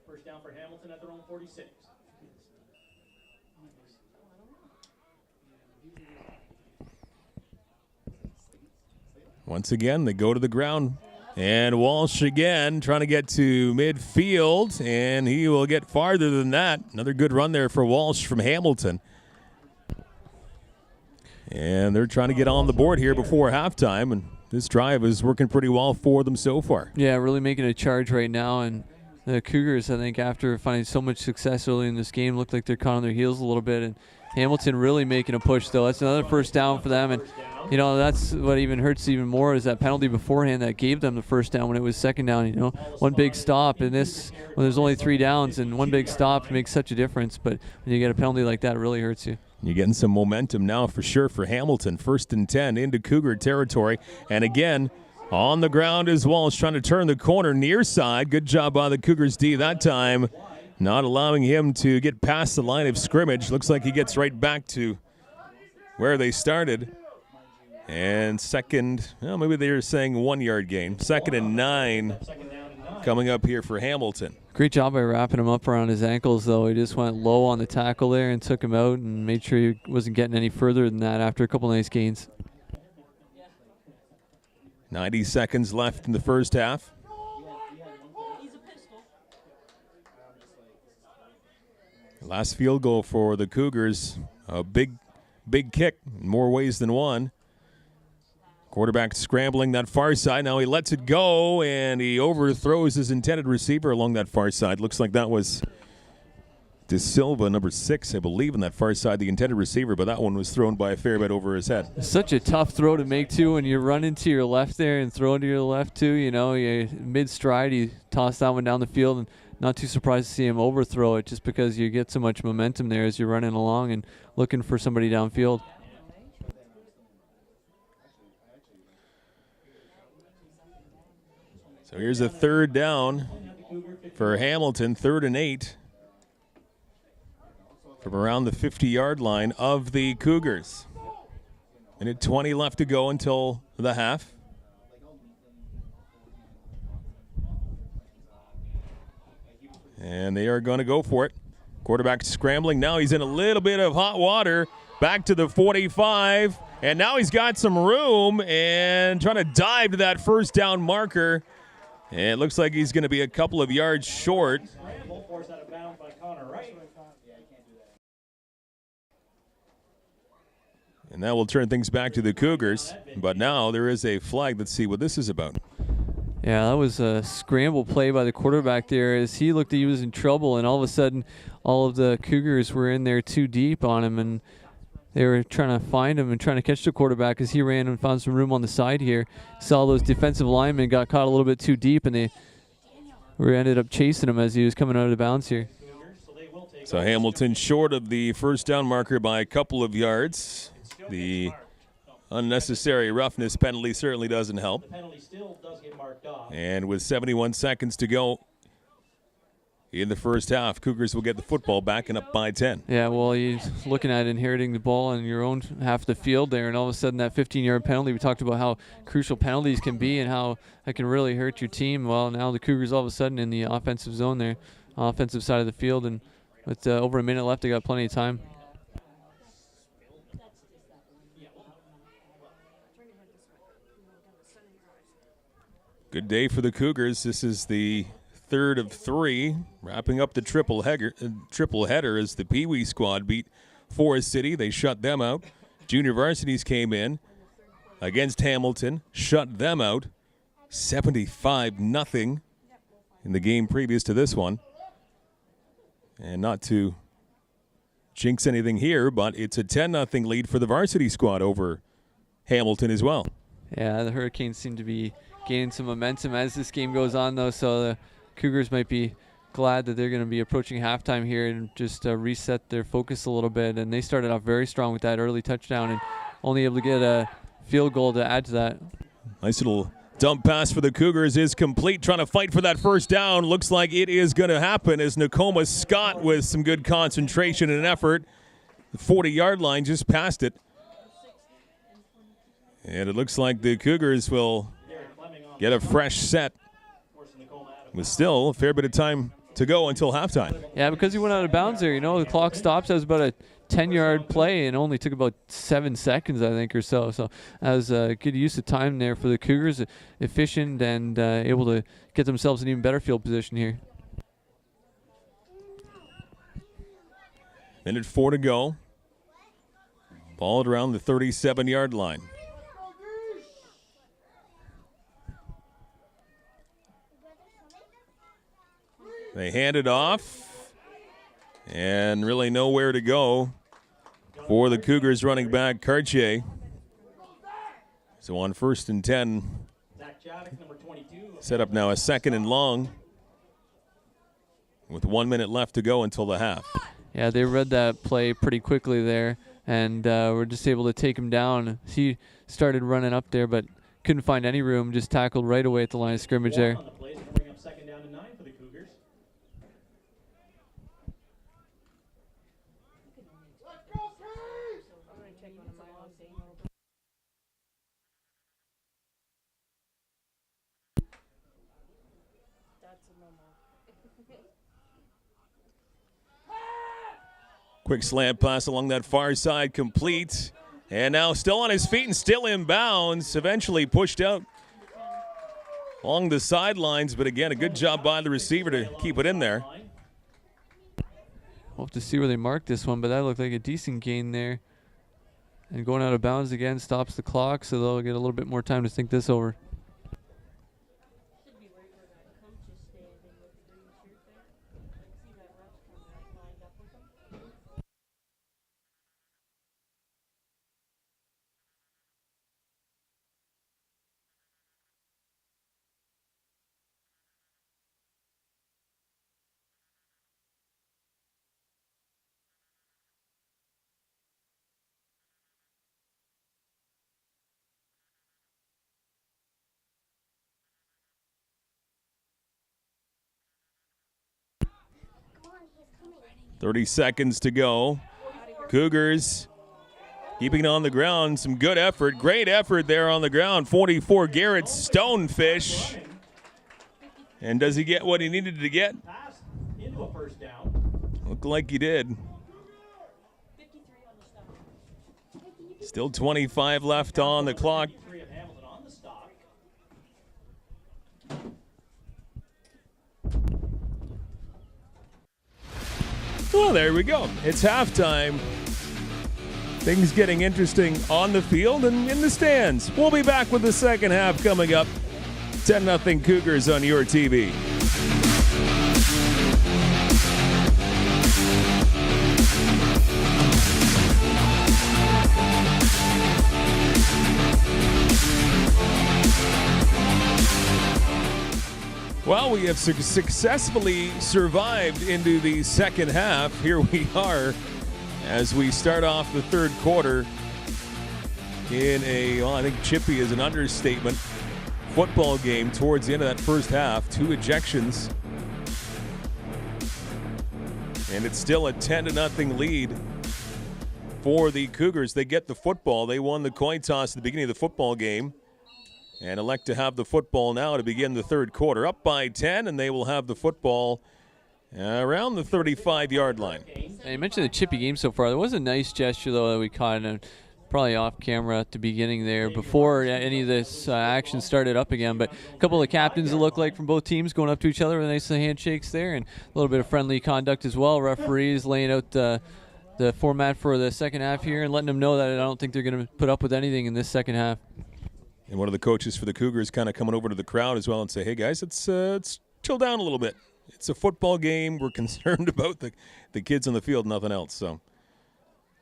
1st down for Hamilton at their own 46. Once again, they go to the ground. And Walsh again trying to get to midfield, and he will get farther than that. Another good run there for Walsh from Hamilton. And they're trying to get on the board here before halftime, and this drive is working pretty well for them so far. Yeah, really making a charge right now, and the Cougars, I think, after finding so much success early in this game, look like they're caught on their heels a little bit, and Hamilton really making a push, though. That's another 1st down for them, and you know, that's what even hurts even more is that penalty beforehand that gave them the 1st down when it was 2nd down. You know, one big stop in this when there's only 3 downs, and one big stop makes such a difference. But when you get a penalty like that, it really hurts you. You're getting some momentum now for sure for Hamilton. 1st and 10 into Cougar territory, and again on the ground is Walsh trying to turn the corner near side. Good job by the Cougars D that time, not allowing him to get past the line of scrimmage. Looks like he gets right back to where they started. And second, well, maybe they were saying 1 yard gain. 2nd and 9 coming up here for Hamilton. Great job by wrapping him up around his ankles, though. He just went low on the tackle there and took him out and made sure he wasn't getting any further than that after a couple nice gains. 90 seconds left in the first half. Last field goal for the Cougars, a big kick in more ways than one. Quarterback scrambling that far side. Now he lets it go, and he overthrows his intended receiver along that far side. Looks like that was De Silva, number 6, I believe, on that far side, the intended receiver, but that one was thrown by a fair bit over his head. Such a tough throw to make, too, when you run into your left there and throw to your left, too. You know, mid-stride, he tossed that one down the field, and not too surprised to see him overthrow it just because you get so much momentum there as you're running along and looking for somebody downfield. So here's a third down for Hamilton, 3rd and 8 from around the 50-yard line of the Cougars. Minute 20 left to go until the half. And they are going to go for it. Quarterback scrambling. Now he's in a little bit of hot water. Back to the 45. And now he's got some room and trying to dive to that first down marker. And it looks like he's going to be a couple of yards short. And that will turn things back to the Cougars. But now there is a flag. Let's see what this is about. Yeah, that was a scramble play by the quarterback there as he looked like he was in trouble, and all of a sudden all of the Cougars were in there too deep on him, and they were trying to find him and trying to catch the quarterback as he ran and found some room on the side here. Saw those defensive linemen got caught a little bit too deep, and they ended up chasing him as he was coming out of bounds here. So Hamilton short of the first down marker by a couple of yards. The unnecessary roughness penalty certainly doesn't help. The penalty still does get marked off. And with 71 seconds to go in the first half, Cougars will get the football back and up by 10. Yeah, well, you're looking at inheriting the ball in your own half of the field there, and all of a sudden that 15-yard penalty, we talked about how crucial penalties can be and how that can really hurt your team. Well, now the Cougars all of a sudden in the offensive zone there, offensive side of the field, and with over a minute left, they got plenty of time. Good day for the Cougars. This is the third of 3, wrapping up the triple header as the Pee Wee squad beat Forest City. They shut them out. Junior varsities came in against Hamilton, shut them out, 75-0 in the game previous to this one. And not to jinx anything here, but it's a 10-0 lead for the varsity squad over Hamilton as well. Yeah, the Hurricanes seem to be gaining some momentum as this game goes on, though, so the Cougars might be glad that they're going to be approaching halftime here and just reset their focus a little bit. And they started off very strong with that early touchdown and only able to get a field goal to add to that. Nice little dump pass for the Cougars is complete, trying to fight for that first down. Looks like it is going to happen as Nakoma Scott with some good concentration and effort. The 40-yard line just past it. And it looks like the Cougars will get a fresh set with still a fair bit of time to go until halftime. Yeah, because he went out of bounds there, you know, the clock stops. That was about a 10-yard play and only took about 7 seconds, I think, or so. So that was a good use of time there for the Cougars, efficient and able to get themselves an even better field position here. Minute 4 to go. Ball at around the 37-yard line. They hand it off, and really nowhere to go for the Cougars running back Cartier. So on 1st and 10, set up now a 2nd and long with 1 minute left to go until the half. Yeah, they read that play pretty quickly there, and were just able to take him down. He started running up there, but couldn't find any room, just tackled right away at the line of scrimmage there. Quick slant pass along that far side, complete. And now still on his feet and still in bounds. Eventually pushed out along the sidelines. But again, a good job by the receiver to keep it in there. We'll have to see where they mark this one, but that looked like a decent gain there. And going out of bounds again stops the clock, so they'll get a little bit more time to think this over. .30 seconds to go. Cougars keeping it on the ground. Some good effort. Great effort there on the ground. 44 Garrett Stonefish. And does he get what he needed to get? Into a first down. Looked like he did. Still 25 left on the clock. Well, there we go. It's halftime. Things getting interesting on the field and in the stands. We'll be back with the second half coming up. 10-0 Cougars on your TV. Well, we have successfully survived into the second half. Here we are as we start off the third quarter in a, well, I think chippy is an understatement, football game towards the end of that first half. 2 ejections. And it's still a 10-0 lead for the Cougars. They get the football. They won the coin toss at the beginning of the football game and elect to have the football now to begin the third quarter. Up by 10, and they will have the football around the 35-yard line. And you mentioned the chippy game so far. There was a nice gesture, though, that we caught, and probably off camera at the beginning there before any of this action started up again. But a couple of captains, it looked like, from both teams going up to each other with nice handshakes there, and a little bit of friendly conduct as well. Referees laying out the format for the second half here and letting them know that I don't think they're going to put up with anything in this second half. And one of the coaches for the Cougars kind of coming over to the crowd as well and say, hey, guys, let's chill down a little bit. It's a football game. We're concerned about the kids on the field, nothing else. So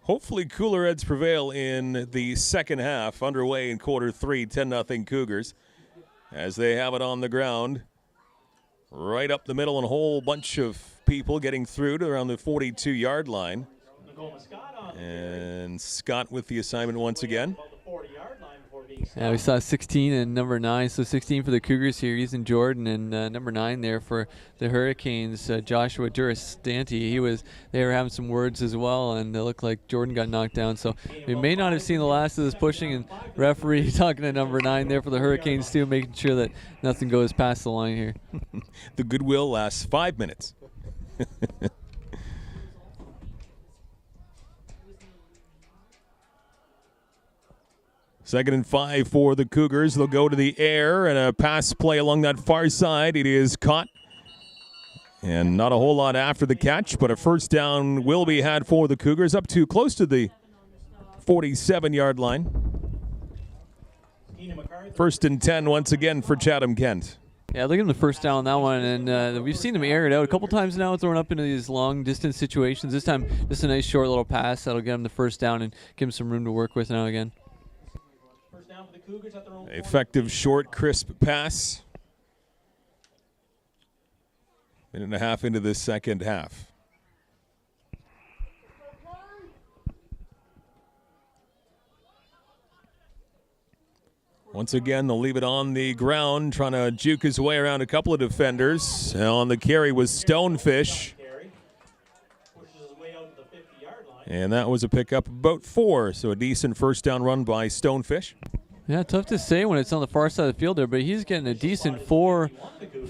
hopefully cooler heads prevail in the second half, underway in quarter 3, 10-0 Cougars, as they have it on the ground. Right up the middle, and a whole bunch of people getting through to around the 42-yard line. And Scott with the assignment once again. Yeah, we saw 16 and number 9. So 16 for the Cougars here, Ethan Jordan, and number 9 there for the Hurricanes, Joshua Durastanti. They were having some words as well, and it looked like Jordan got knocked down. So we may not have seen the last of this pushing, and referee talking to number 9 there for the Hurricanes too, making sure that nothing goes past the line here. The goodwill lasts 5 minutes. Second and 5 for the Cougars. They'll go to the air and a pass play along that far side. It is caught. And not a whole lot after the catch, but a first down will be had for the Cougars up to close to the 47-yard line. First and 10 once again for Chatham-Kent. Yeah, look at the first down on that one, and we've seen them air it out a couple times now, throwing up into these long distance situations. This time, just a nice short little pass that'll get them the first down and give them some room to work with now again. Effective, short, crisp pass. Minute and a half into the second half. Once again, they'll leave it on the ground, trying to juke his way around a couple of defenders. On the carry was Stonefish. And that was a pickup about 4, so a decent first down run by Stonefish. Yeah, tough to say when it's on the far side of the field there, but he's getting a decent four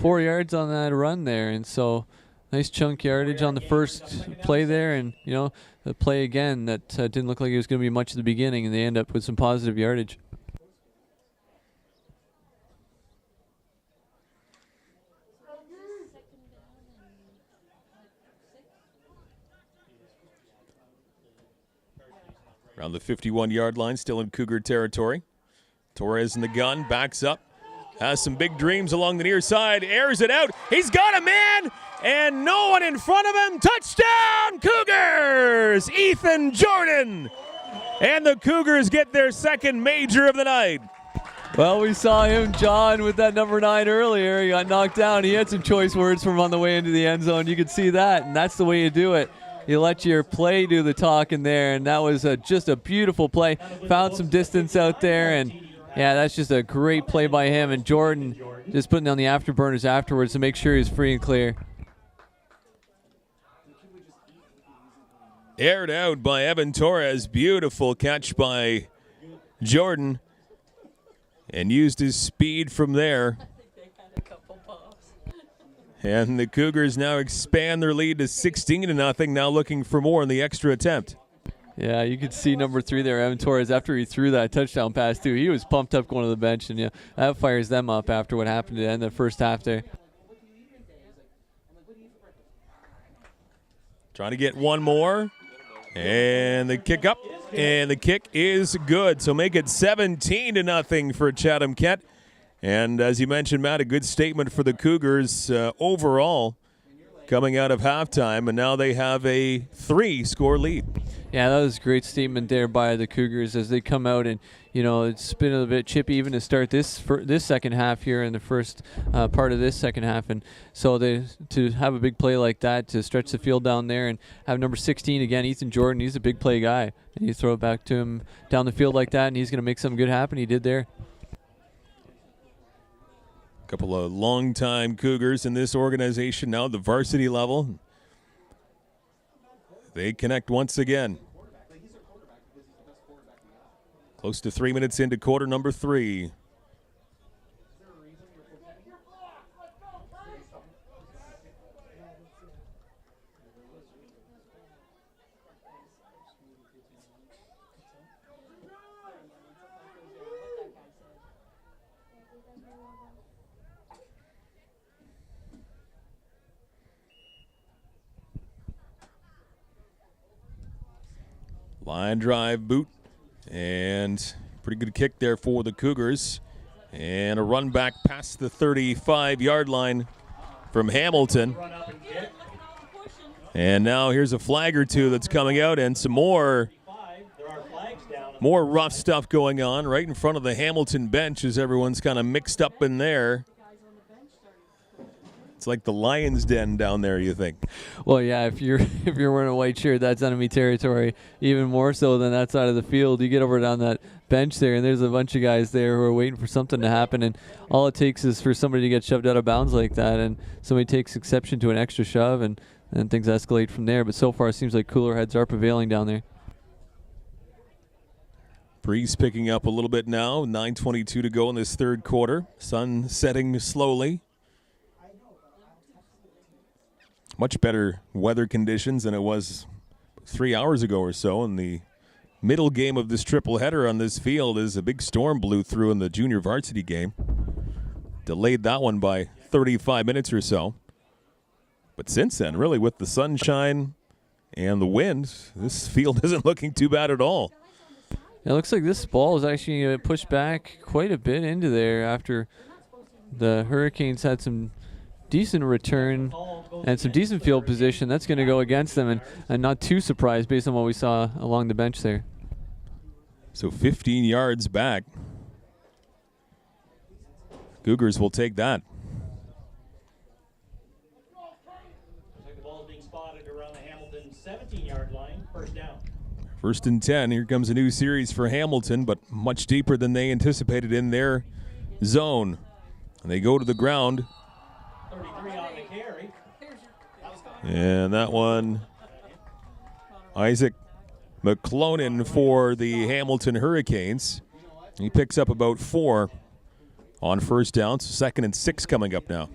yards on that run there, and so nice chunk yardage on the first play there, and the play again that didn't look like it was going to be much at the beginning, and they end up with some positive yardage. Around the 51-yard line, still in Cougar territory. Torres in the gun, backs up, has some big dreams along the near side, airs it out. He's got a man, and no one in front of him. Touchdown, Cougars! Ethan Jordan! And the Cougars get their second major of the night. Well, we saw him, John, with that number 9 earlier. He got knocked down. He had some choice words from on the way into the end zone. You could see that, and that's the way you do it. You let your play do the talking there, and that was just a beautiful play. Found some distance out there, and yeah, that's just a great play by him. And Jordan just putting on the afterburners afterwards to make sure he's free and clear. Aired out by Evan Torres. Beautiful catch by Jordan, and used his speed from there. And the Cougars now expand their lead to 16-0, now looking for more in the extra attempt. Yeah, you could see number 3 there, Evan Torres, after he threw that touchdown pass, too. He was pumped up going to the bench, and that fires them up after what happened to end the first half there. Trying to get one more. And the kick up, and the kick is good. So make it 17-0 for Chatham-Kent. And as you mentioned, Matt, a good statement for the Cougars overall coming out of halftime, and now they have a 3-score lead. Yeah, that was a great statement there by the Cougars as they come out, and it's been a bit chippy even to start this second half here in the first part of this second half, and so to have a big play like that, to stretch the field down there and have number 16 again, Ethan Jordan. He's a big play guy, and you throw it back to him down the field like that, and he's going to make something good happen. He did there. Couple of longtime Cougars in this organization now at the varsity level. They connect once again. Close to 3 minutes into quarter number 3. Line drive boot, and pretty good kick there for the Cougars. And a run back past the 35-yard line from Hamilton. And now here's a flag or two that's coming out, and some more rough stuff going on right in front of the Hamilton bench as everyone's kind of mixed up in there. It's like the lion's den down there, you think? Well, yeah, if you're wearing a white shirt, that's enemy territory. Even more so than that side of the field. You get over down that bench there, and there's a bunch of guys there who are waiting for something to happen, and all it takes is for somebody to get shoved out of bounds like that, and somebody takes exception to an extra shove, and things escalate from there. But so far, it seems like cooler heads are prevailing down there. Breeze picking up a little bit now. 9:22 to go in this third quarter. Sun setting slowly. Much better weather conditions than it was 3 hours ago or so. And the middle game of this triple header on this field is a big storm blew through in the junior varsity game. Delayed that one by 35 minutes or so. But since then, really, with the sunshine and the wind, this field isn't looking too bad at all. It looks like this ball is actually pushed back quite a bit into there after the Hurricanes had some decent return and some decent field position. That's going to go against them, and not too surprised based on what we saw along the bench there. So 15 yards back. Cougars will take that. The ball is being spotted around the Hamilton 17-yard line, first down. First and 10. Here comes a new series for Hamilton, but much deeper than they anticipated in their zone. And they go to the ground. 33 on the carry. And that one, Isaac McClonan for the Hamilton Hurricanes. He picks up about 4 on first downs. 2nd and 6 coming up now.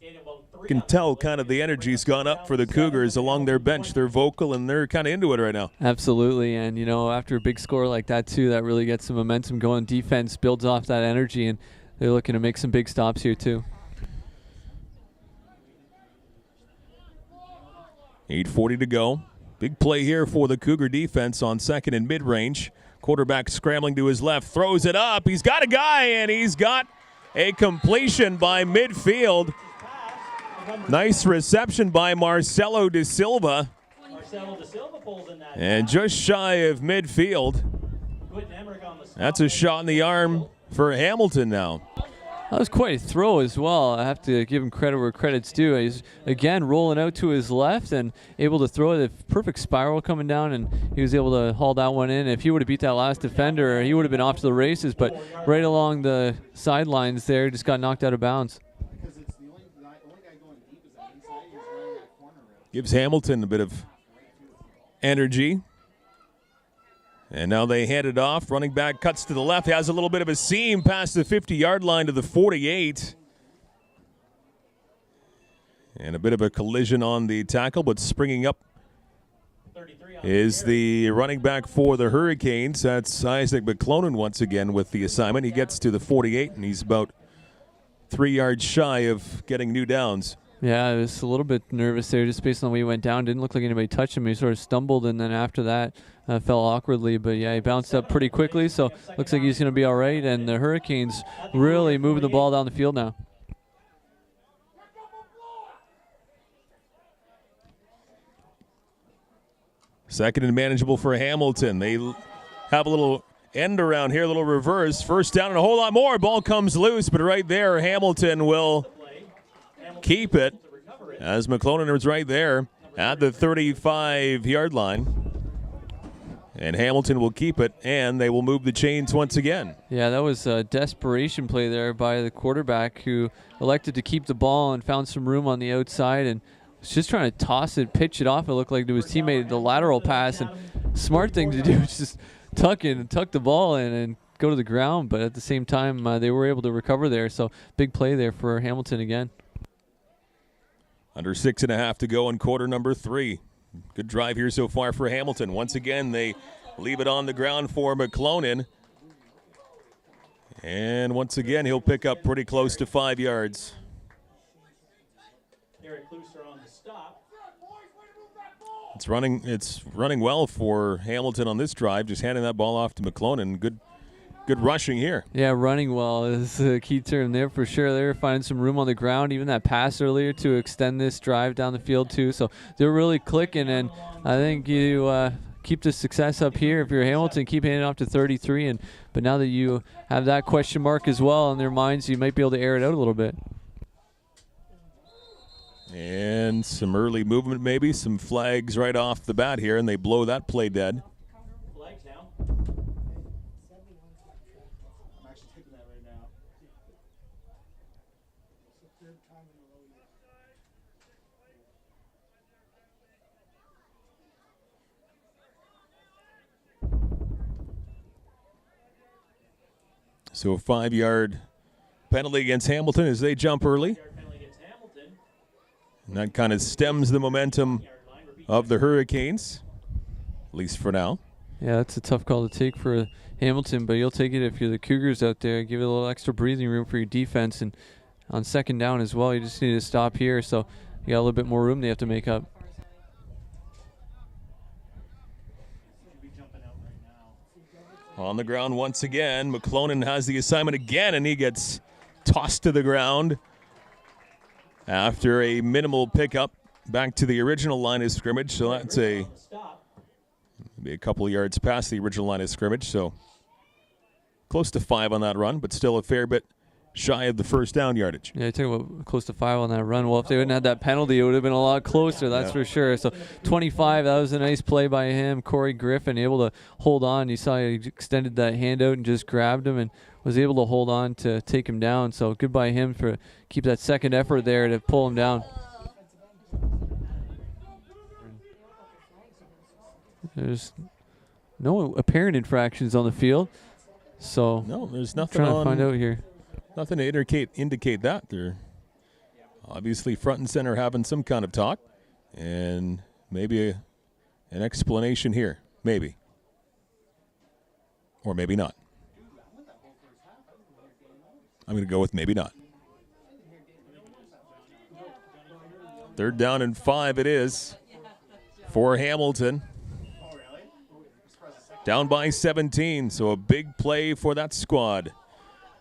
You can tell kind of the energy's gone up for the Cougars along their bench. They're vocal and they're kind of into it right now. Absolutely, and you know, after a big score like that too, that really gets some momentum going. Defense builds off that energy, and they're looking to make some big stops here too. 8:40 to go. Big play here for the Cougar defense on 2nd and mid-range. Quarterback scrambling to his left, throws it up. He's got a guy, and he's got a completion by midfield. Nice reception by Marcelo De Silva. And just shy of midfield. That's a shot in the arm for Hamilton now. That was quite a throw as well. I have to give him credit where credit's due. He's, again, rolling out to his left and able to throw it. A perfect spiral coming down, and he was able to haul that one in. If he would have beat that last defender, he would have been off to the races, but right along the sidelines there, just got knocked out of bounds. Gives Hamilton a bit of energy. And now they hand it off. Running back cuts to the left. Has a little bit of a seam past the 50-yard line to the 48. And a bit of a collision on the tackle, but springing up is the running back for the Hurricanes. That's Isaac McClonan once again with the assignment. He gets to the 48, and he's about 3 yards shy of getting new downs. Yeah, I was a little bit nervous there just based on the way he went down. Didn't look like anybody touched him. He sort of stumbled, and then after that fell awkwardly. But, yeah, he bounced up pretty quickly, so looks like he's going to be all right. And the Hurricanes really moving the ball down the field now. Second and manageable for Hamilton. They have a little end around here, a little reverse. First down and a whole lot more. Ball comes loose, but right there, Hamilton will keep it as McClonan is right there at the 35-yard line. And Hamilton will keep it, and they will move the chains once again. Yeah, that was a desperation play there by the quarterback who elected to keep the ball and found some room on the outside and was just trying to toss it, pitch it off. It looked like to his teammate the lateral pass, and smart thing to do is just tuck the ball in and go to the ground. But at the same time, they were able to recover there. So big play there for Hamilton again. Under 6.5 to go in quarter number 3. Good drive here so far for Hamilton. Once again, they leave it on the ground for McClonan. And once again, he'll pick up pretty close to 5 yards. It's running well for Hamilton on this drive, just handing that ball off to McClonan. Good rushing here. Yeah, running well is a key term there for sure. They're finding some room on the ground, even that pass earlier to extend this drive down the field too. So they're really clicking, and I think you keep the success up here. If you're Hamilton, keep handing it off to 33. But now that you have that question mark as well in their minds, you might be able to air it out a little bit. And some early movement maybe, some flags right off the bat here, and they blow that play dead. Flags now. I'm actually taking that right now. It's the 3rd time in a row yet. So a 5-yard penalty against Hamilton as they jump early. And that kind of stems the momentum of the Hurricanes, at least for now. Yeah, that's a tough call to take for Hamilton, but you'll take it if you're the Cougars out there. Give it a little extra breathing room for your defense. And on 2nd down as well, you just need to stop here. So you got a little bit more room they have to make up. On the ground once again. McClonan has the assignment again, and he gets tossed to the ground after a minimal pickup back to the original line of scrimmage. So that's maybe a couple of yards past the original line of scrimmage. So close to 5 on that run, but still a fair bit shy of the first down yardage. Yeah, you talk about close to 5 on that run. Well, if they wouldn't have that penalty, it would have been a lot closer, that's for sure. So 25, that was a nice play by him. Corey Griffin able to hold on. You saw he extended that hand out and just grabbed him and was able to hold on to take him down. So good by him for keep that second effort there to pull him down. There's no apparent infractions on the field. So no, there's nothing trying on, to find out here. Nothing to indicate that. They're obviously front and center having some kind of talk, and maybe an explanation here. Maybe. Or maybe not. I'm going to go with maybe not. 3rd down and 5 it is for Hamilton. Down by 17, so a big play for that squad.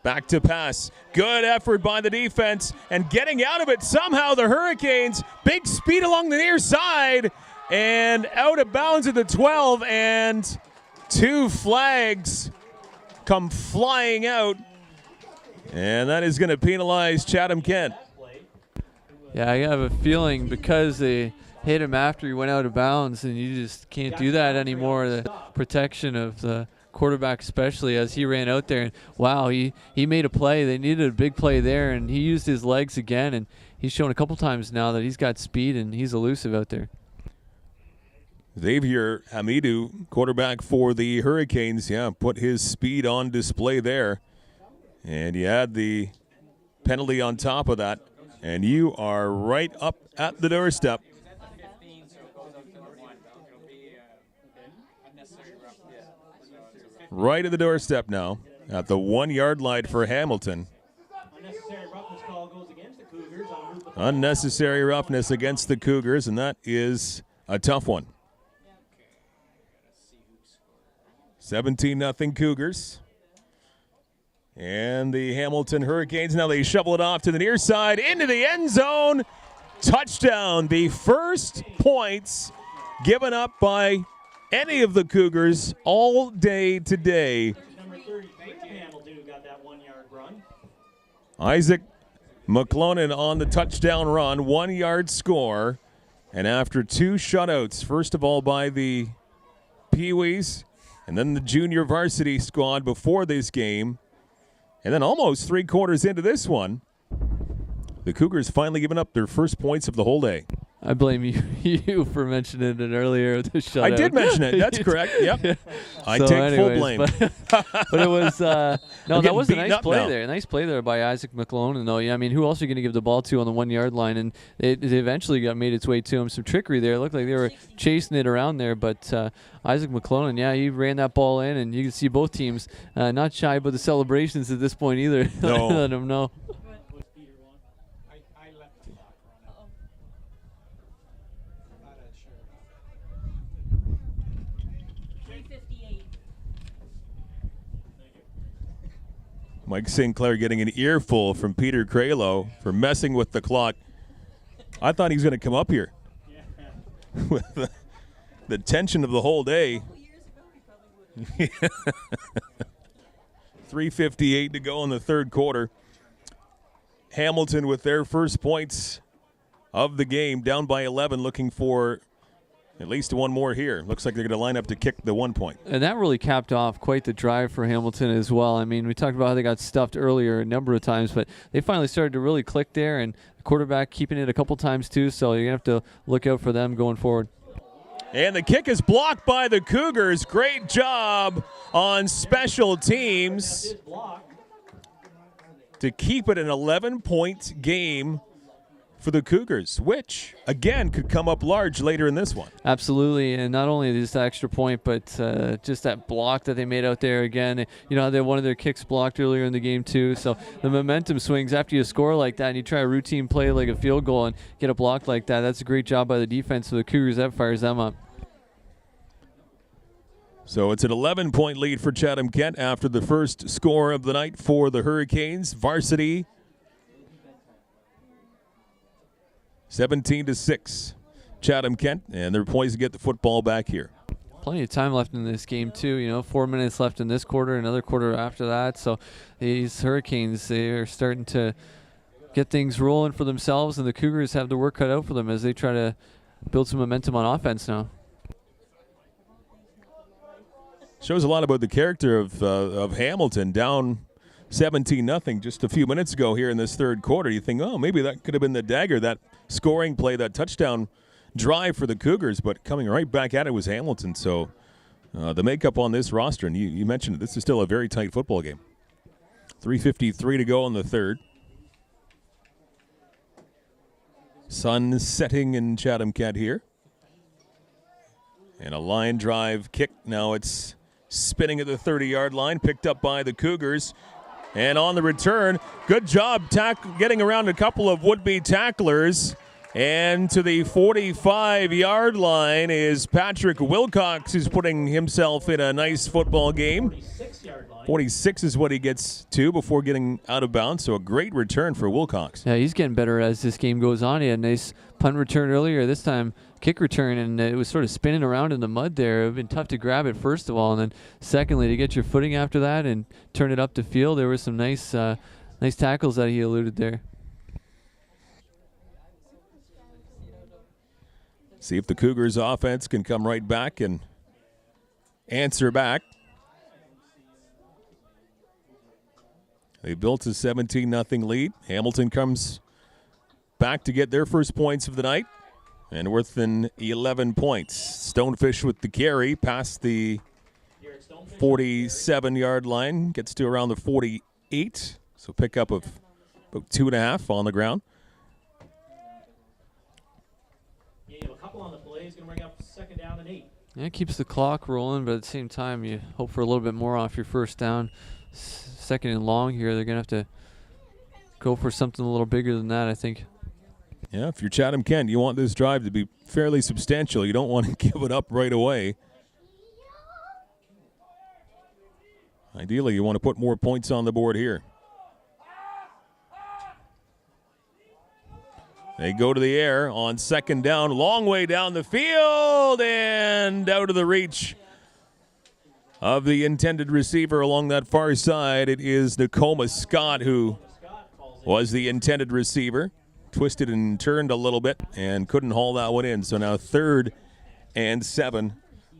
Back to pass. Good effort by the defense, and getting out of it somehow the Hurricanes. Big speed along the near side, and out of bounds at the 12, and 2 flags come flying out, and that is going to penalize Chatham-Kent. Yeah, I have a feeling because they hit him after he went out of bounds, and you just can't do that anymore. The protection of the quarterback, especially as he ran out there, and wow, he made a play. They needed a big play there, and he used his legs again, and he's shown a couple times now that he's got speed and he's elusive out there. Xavier Hamidou, quarterback for the Hurricanes, put his speed on display there, and you had the penalty on top of that, and you are right up at the doorstep. Right at the doorstep now, at the 1-yard line for Hamilton. Unnecessary roughness call goes against the Cougars. Unnecessary roughness against the Cougars, and that is a tough one. 17-0 Cougars. And the Hamilton Hurricanes, now they shovel it off to the near side, into the end zone. Touchdown. The first points given up by any of the Cougars all day today. Number 33 Hamilton who got that 1-yard run. Isaac McClonan on the touchdown run, 1-yard score. And after 2 shutouts, first of all by the Pee-wees, and then the junior varsity squad before this game, and then almost 3 quarters into this one, the Cougars finally giving up their first points of the whole day. I blame you for mentioning it earlier. The shutout. I did mention it. That's correct. Yep. Yeah. I take full blame. But it was no. That was a nice play now. there. A nice play there by Isaac McClonan, though. Yeah, I mean, who else are you going to give the ball to on the 1-yard line? And it eventually made its way to him. Some trickery there. It looked like they were chasing it around there, but Isaac McClonan, yeah, he ran that ball in, and you can see both teams not shy about the celebrations at this point either. No. Let them know. Mike Sinclair getting an earful from Peter Craylow for messing with the clock. I thought he was going to come up here with the tension of the whole day. 3:58 to go in the 3rd quarter. Hamilton with their first points of the game, down by 11, looking for at least 1 more here. Looks like they're going to line up to kick the 1 point. And that really capped off quite the drive for Hamilton as well. I mean, we talked about how they got stuffed earlier a number of times, but they finally started to really click there, and the quarterback keeping it a couple times too, so you're going to have to look out for them going forward. And the kick is blocked by the Cougars. Great job on special teams to keep it an 11-point game for the Cougars, which, again, could come up large later in this one. Absolutely, and not only just that extra point, but just that block that they made out there again. You know, they had one of their kicks blocked earlier in the game too, so the momentum swings after you score like that and you try a routine play like a field goal and get a block like that. That's a great job by the defense for the Cougars. That fires them up. So it's an 11-point lead for Chatham-Kent after the first score of the night for the Hurricanes. Varsity 17-6, Chatham-Kent, and they're poised to get the football back here. Plenty of time left in this game too. You know, 4 minutes left in this quarter, another quarter after that. So these Hurricanes, they are starting to get things rolling for themselves, and the Cougars have the work cut out for them as they try to build some momentum on offense now. Shows a lot about the character of Hamilton, down 17-0 just a few minutes ago here in this 3rd quarter. You think, oh, maybe that could have been the dagger, that scoring play, that touchdown drive for the Cougars, but coming right back at it was Hamilton. So The makeup on this roster, and you mentioned it, this is still a very tight football game. 3:53 to go in the third. Sun setting in Chatham-Kent here. And a line drive kick. Now it's spinning at the 30-yard line, picked up by the Cougars. And on the return, good job getting around a couple of would-be tacklers. And to the 45-yard line is Patrick Wilcox, who's putting himself in a nice football game. 46 is what he gets to before getting out of bounds, so a great return for Wilcox. Yeah, he's getting better as this game goes on. He had a nice punt return earlier, this time kick return, and it was sort of spinning around in the mud there. It would have been tough to grab it, first of all, and then secondly, to get your footing after that and turn it up the field. There were some nice tackles that he eluded there. See if the Cougars offense can come right back and answer back. They built a 17-0 lead. Hamilton comes back to get their first points of the night, and within 11 points. Stonefish with the carry past the 47-yard line, gets to around the 48, so pick up of about 2.5 on the ground. On the play is going to bring up 2nd down and 8. Yeah, it keeps the clock rolling, but at the same time, you hope for a little bit more off your first down. 2nd and long here, they're going to have to go for something a little bigger than that, I think. Yeah, if you're Chatham-Kent, you want this drive to be fairly substantial. You don't want to give it up right away. Ideally, you want to put more points on the board here. They go to the air on 2nd down, long way down the field and out of the reach of the intended receiver along that far side. It is Nakoma Scott who was the intended receiver. Twisted and turned a little bit and couldn't haul that one in. So now 3rd and 7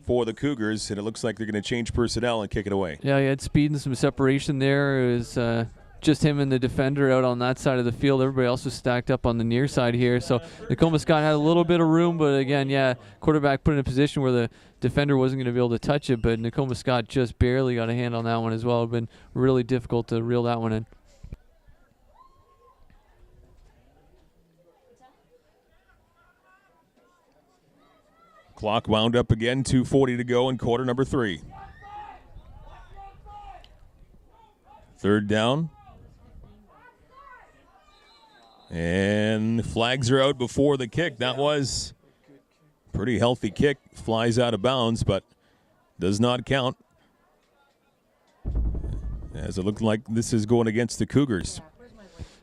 for the Cougars, and it looks like they're going to change personnel and kick it away. Yeah, he had speed and some separation there. It was just him and the defender out on that side of the field. Everybody else was stacked up on the near side here. So Nakoma Scott had a little bit of room, but again, yeah, quarterback put in a position where the defender wasn't going to be able to touch it, but Nakoma Scott just barely got a hand on that one as well. It would have been really difficult to reel that one in. Clock wound up again, 2:40 to go in quarter number 3. 3rd down. And flags are out before the kick. That was a pretty healthy kick. Flies out of bounds, but does not count. As it looked like this is going against the Cougars.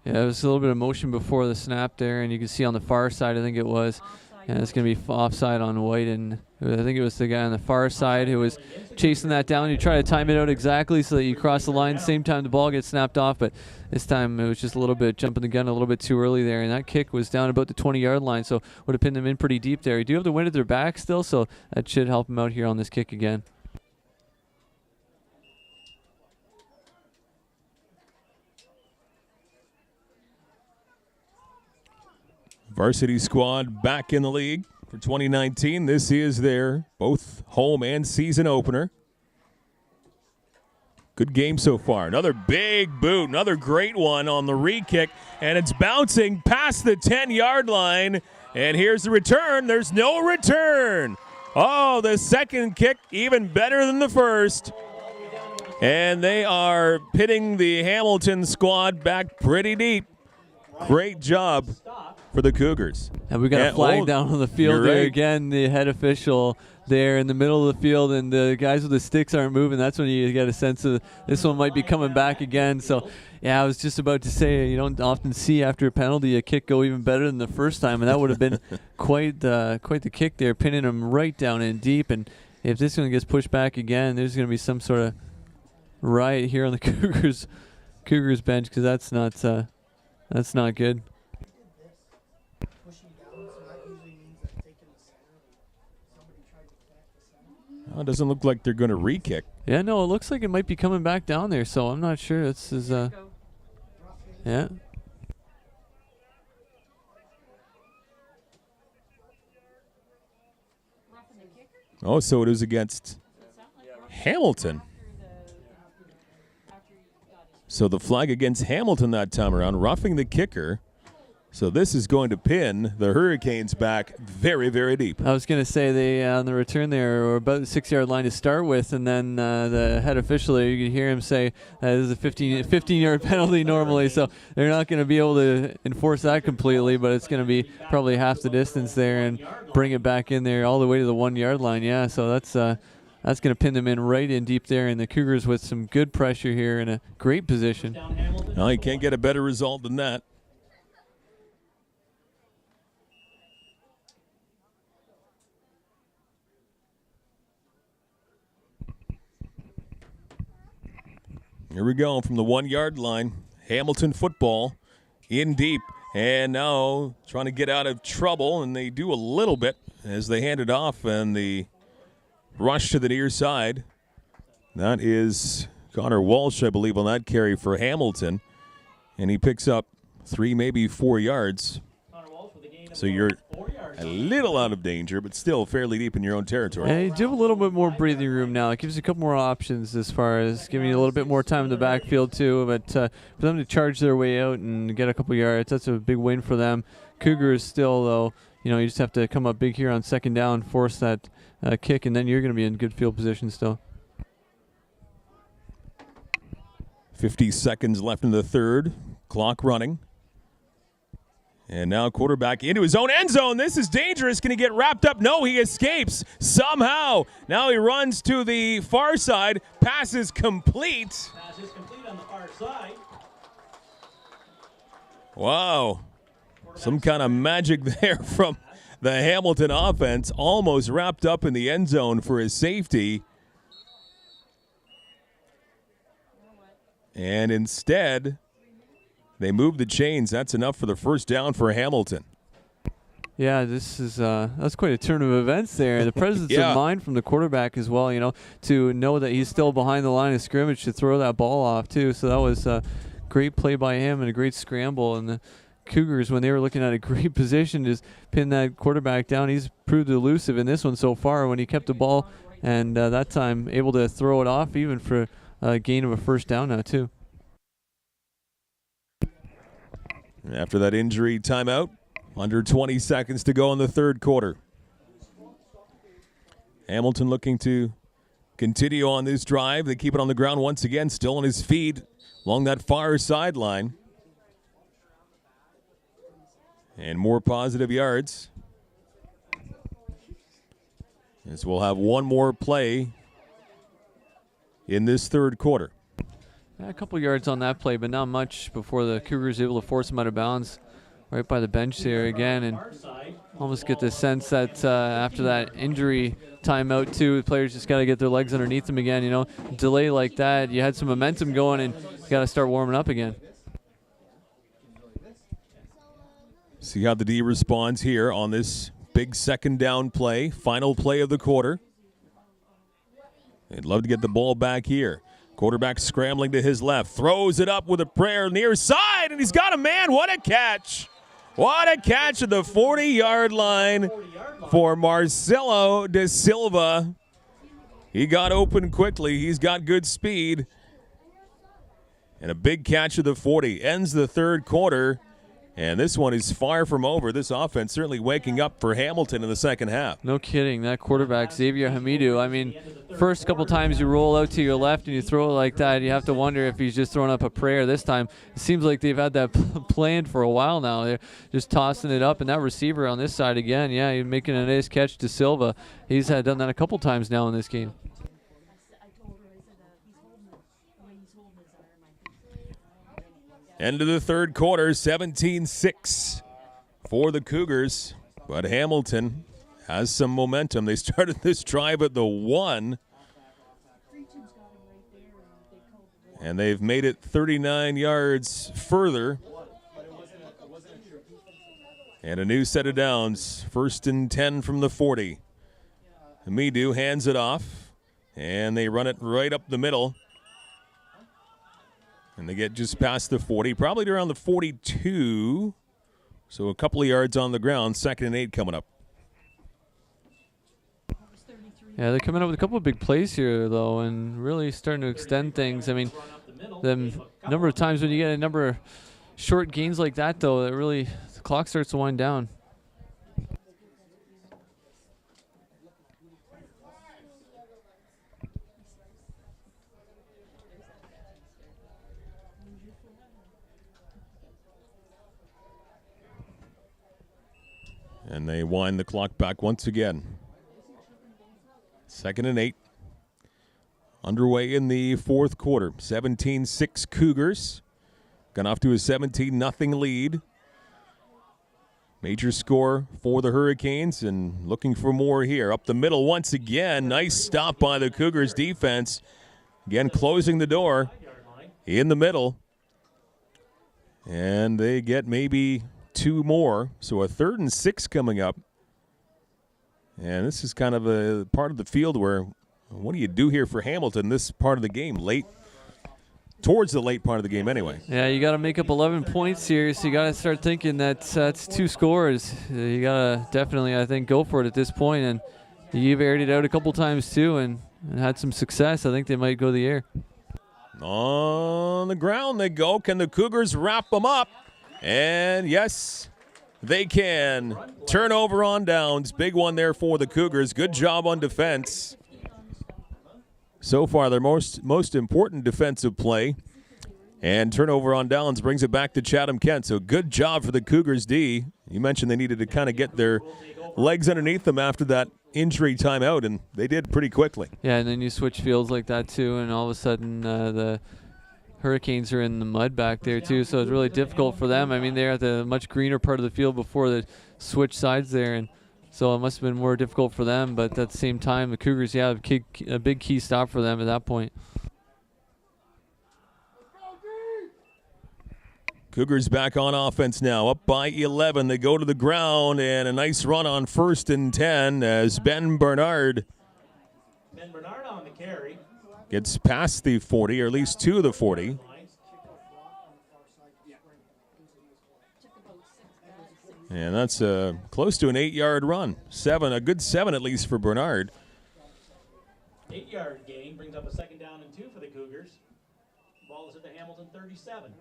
Yeah, there was a little bit of motion before the snap there, and you can see on the far side, I think it was. And it's going to be offside on White, and I think it was the guy on the far side who was chasing that down. You try to time it out exactly so that you cross the line same time the ball gets snapped off, but this time it was just a little bit jumping the gun a little bit too early there, and that kick was down about the 20-yard line, so would have pinned them in pretty deep there. You do have the wind at their back still, so that should help them out here on this kick again. Varsity squad back in the league for 2019. This is their both home and season opener. Good game so far. Another big boot, another great one on the re-kick, and it's bouncing past the 10-yard line. And here's the return. There's no return. Oh, the second kick even better than the first. And they are pitting the Hamilton squad back pretty deep. Great job for the Cougars. And we got a flag down on the field there again. The head official there in the middle of the field, and the guys with the sticks aren't moving. That's when you get a sense of this one might be coming back again. So, yeah, I was just about to say, you don't often see after a penalty a kick go even better than the first time, and that would have been quite the kick there, pinning them right down in deep. And if this one gets pushed back again, there's going to be some sort of riot here on the Cougars bench, because that's not good. Well, it doesn't look like they're going to re-kick. Yeah, no, it looks like it might be coming back down there, so I'm not sure. This is, yeah. Oh, so it is against Hamilton. So the flag against Hamilton that time around, roughing the kicker. So this is going to pin the Hurricanes back very, very deep. I was going to say they on the return there were about the 6-yard line to start with, and then the head official there, you could hear him say this is a 15-yard penalty normally, so they're not going to be able to enforce that completely, but it's going to be probably half the distance there and bring it back in there all the way to the 1-yard line. Yeah, so that's going to pin them in right in deep there, and the Cougars with some good pressure here in a great position. Well, you can't get a better result than that. Here we go from the 1-yard line. Hamilton football in deep. And now trying to get out of trouble, and they do a little bit as they hand it off, and the rush to the near side. That is Connor Walsh, I believe, on that carry for Hamilton. And he picks up 3, maybe 4 yards. So you're a little out of danger, but still fairly deep in your own territory. And you do have a little bit more breathing room now. It gives you a couple more options as far as giving you a little bit more time in the backfield too. But for them to charge their way out and get a couple yards, that's a big win for them. Cougars still, though, you just have to come up big here on second down, force that kick, and then you're going to be in good field position still. 50 seconds left in the third. Clock running. And now quarterback into his own end zone. This is dangerous. Can he get wrapped up? No, he escapes somehow. Now he runs to the far side. Pass is complete. Pass is complete on the far side. Wow. Some kind of magic there from the Hamilton offense. Almost wrapped up in the end zone for his safety. And instead, they move the chains. That's enough for the first down for Hamilton. Yeah, this is that's quite a turn of events there. The presence of mind from the quarterback as well, to know that he's still behind the line of scrimmage to throw that ball off too. So that was a great play by him and a great scramble. And the Cougars, when they were looking at a great position to pin that quarterback down, he's proved elusive in this one so far when he kept the ball and that time able to throw it off even for a gain of a first down now too. After that injury timeout, under 20 seconds to go in the third quarter. Hamilton looking to continue on this drive. They keep it on the ground once again, still on his feet along that far sideline. And more positive yards. As we'll have one more play in this third quarter. A couple yards on that play, but not much before the Cougars able to force him out of bounds right by the bench there again. And almost get the sense that after that injury timeout, too, the players just got to get their legs underneath them again. Delay like that, you had some momentum going, and you got to start warming up again. See how the D responds here on this big second down play, final play of the quarter. They'd love to get the ball back here. Quarterback scrambling to his left, throws it up with a prayer near side, and he's got a man. What a catch. What a catch at the 40-yard line for Marcelo De Silva. He got open quickly. He's got good speed. And a big catch at the 40. Ends the third quarter. And this one is far from over. This offense certainly waking up for Hamilton in the second half. No kidding. That quarterback, Xavier Hamidou, I mean, first couple times you roll out to your left and you throw it like that, you have to wonder if he's just throwing up a prayer this time. It seems like they've had that planned for a while now. They're just tossing it up. And that receiver on this side again, yeah, he's making a nice catch to Silva. He's done that a couple times now in this game. End of the third quarter, 17-6 for the Cougars. But Hamilton has some momentum. They started this drive at the 1. And they've made it 39 yards further. And a new set of downs. 1st and 10 from the 40. Hamidou hands it off. And they run it right up the middle. And they get just past the 40, probably around the 42. So a couple of yards on the ground. 2nd and 8 coming up. Yeah, they're coming up with a couple of big plays here, though, and really starting to extend things. I mean, the number of times when you get a number of short gains like that, though, that really the clock starts to wind down. And they wind the clock back once again. 2nd and 8. Underway in the fourth quarter. 17-6 Cougars. Gone off to a 17-0 lead. Major score for the Hurricanes and looking for more here. Up the middle once again. Nice stop by the Cougars defense. Again, closing the door in the middle. And they get maybe 2 more. So a 3rd and 6 coming up. And this is kind of a part of the field where, what do you do here for Hamilton this part of the game? Towards the late part of the game anyway. Yeah, you got to make up 11 points here, so you got to start thinking that's 2 scores. You got to definitely, I think, go for it at this point. And you've aired it out a couple times too and had some success. I think they might go the air. On the ground they go. Can the Cougars wrap them up? And yes, they can. Turnover on downs. Big one there for the Cougars. Good job on defense. So far, their most important defensive play. And turnover on downs brings it back to Chatham-Kent. So good job for the Cougars D. You mentioned they needed to kind of get their legs underneath them after that injury timeout, and they did pretty quickly. Yeah, and then you switch fields like that too, and all of a sudden the Hurricanes are in the mud back there too, so it's really difficult for them. I mean, they're at the much greener part of the field before they switch sides there, and so it must have been more difficult for them. But at the same time, the Cougars, yeah, a big key stop for them at that point. Cougars back on offense now, up by 11. They go to the ground, and a nice run on 1st and 10 as Ben Bernard on the carry. Gets past the 40, or at least to the 40. And that's close to an 8-yard run. A good 7 at least for Bernard. 8-yard gain brings up a 2nd down and 2 for the Cougars. Ball is at the Hamilton 37.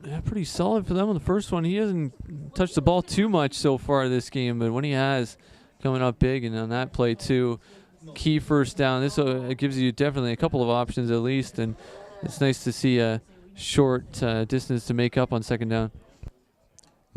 Yeah, pretty solid for them on the first one. He hasn't touched the ball too much so far this game, but when he has, coming up big, and on that play too, key 1st down. This gives you definitely a couple of options at least, and it's nice to see a short distance to make up on 2nd down.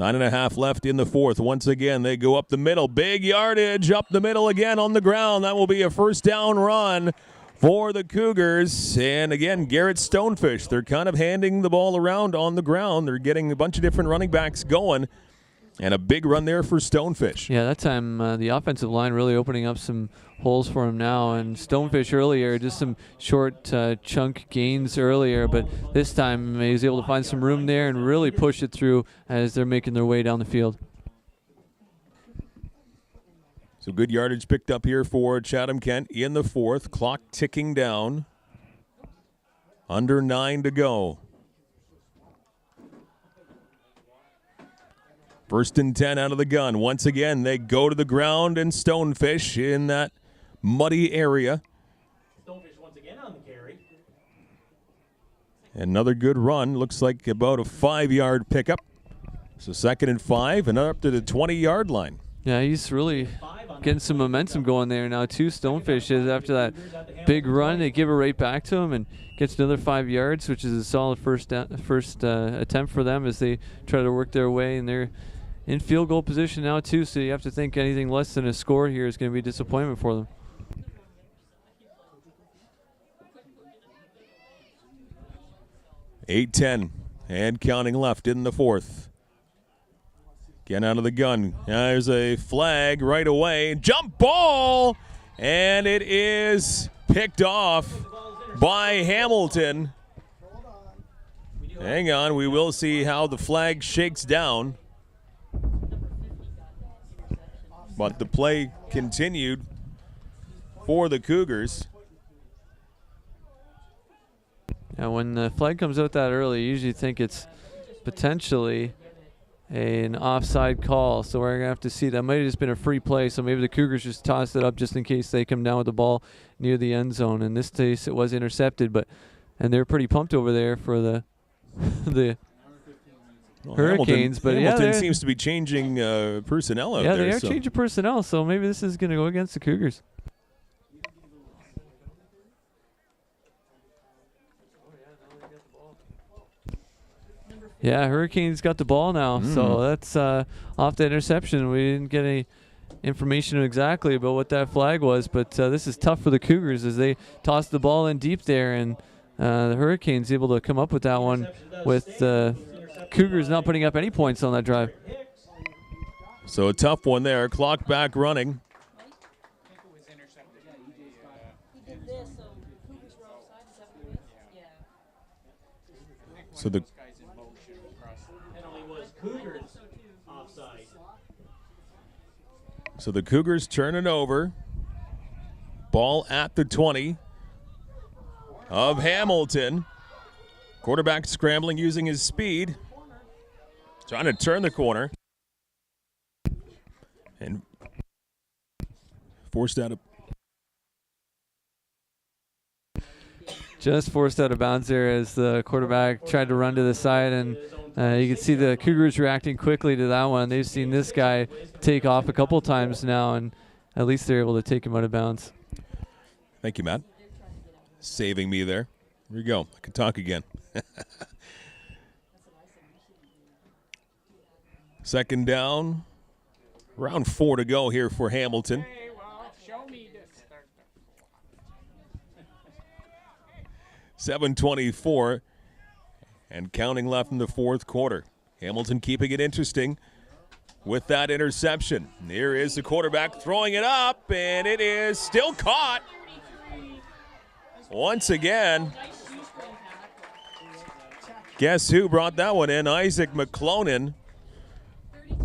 9.5 left in the fourth. Once again, they go up the middle. Big yardage up the middle again on the ground. That will be a 1st down run for the Cougars. And again, Garrett Stonefish. They're kind of handing the ball around on the ground. They're getting a bunch of different running backs going. And a big run there for Stonefish. Yeah, that time the offensive line really opening up some holes for him now. And Stonefish earlier, just some short chunk gains earlier. But this time he was able to find some room there and really push it through as they're making their way down the field. So good yardage picked up here for Chatham-Kent in the fourth. Clock ticking down. Under 9 to go. 1st and 10 out of the gun. Once again, they go to the ground, and Stonefish in that muddy area. Stonefish once again on the carry. Another good run. Looks like about a 5-yard pickup. So 2nd and 5, and up to the 20-yard line. Yeah, he's really getting some momentum going there now too. Stonefish is after that big run, they give it right back to him and gets another 5 yards, which is a solid first attempt for them as they try to work their way, and they're in field goal position now too. So you have to think anything less than a score here is going to be a disappointment for them. .8:10 and counting left in the fourth. Again out of the gun. There's a flag right away. Jump ball! And it is picked off by Hamilton. Hang on, we will see how the flag shakes down. But the play continued for the Cougars. Now, when the flag comes out that early, you usually think it's potentially an offside call. So we're going to have to see. That might have just been a free play, so maybe the Cougars just tossed it up just in case they come down with the ball near the end zone. In this case, it was intercepted, and they're pretty pumped over there for the Hurricanes. Hamilton seems to be changing personnel out there. Yeah, they are changing personnel, so maybe this is going to go against the Cougars. Yeah, Hurricanes got the ball now, so that's off the interception. We didn't get any information exactly about what that flag was, but this is tough for the Cougars as they toss the ball in deep there, and the Hurricanes able to come up with that one with the Cougars not putting up any points on that drive. So a tough one there. Clock back running. So the So the Cougars turn it over. Ball at the 20 of Hamilton. Quarterback scrambling using his speed. Trying to turn the corner. And forced out of... Just forced out of bounds there as the quarterback tried to run to the side, and you can see the Cougars reacting quickly to that one. They've seen this guy take off a couple times now, and at least they're able to take him out of bounds. Thank you, Matt. Saving me there. Here we go. I can talk again. Second down. Round 4 to go here for Hamilton. 7:24 and counting left in the fourth quarter. Hamilton keeping it interesting with that interception. Here is the quarterback throwing it up, and it is still caught. Once again, guess who brought that one in? Isaac McClonan.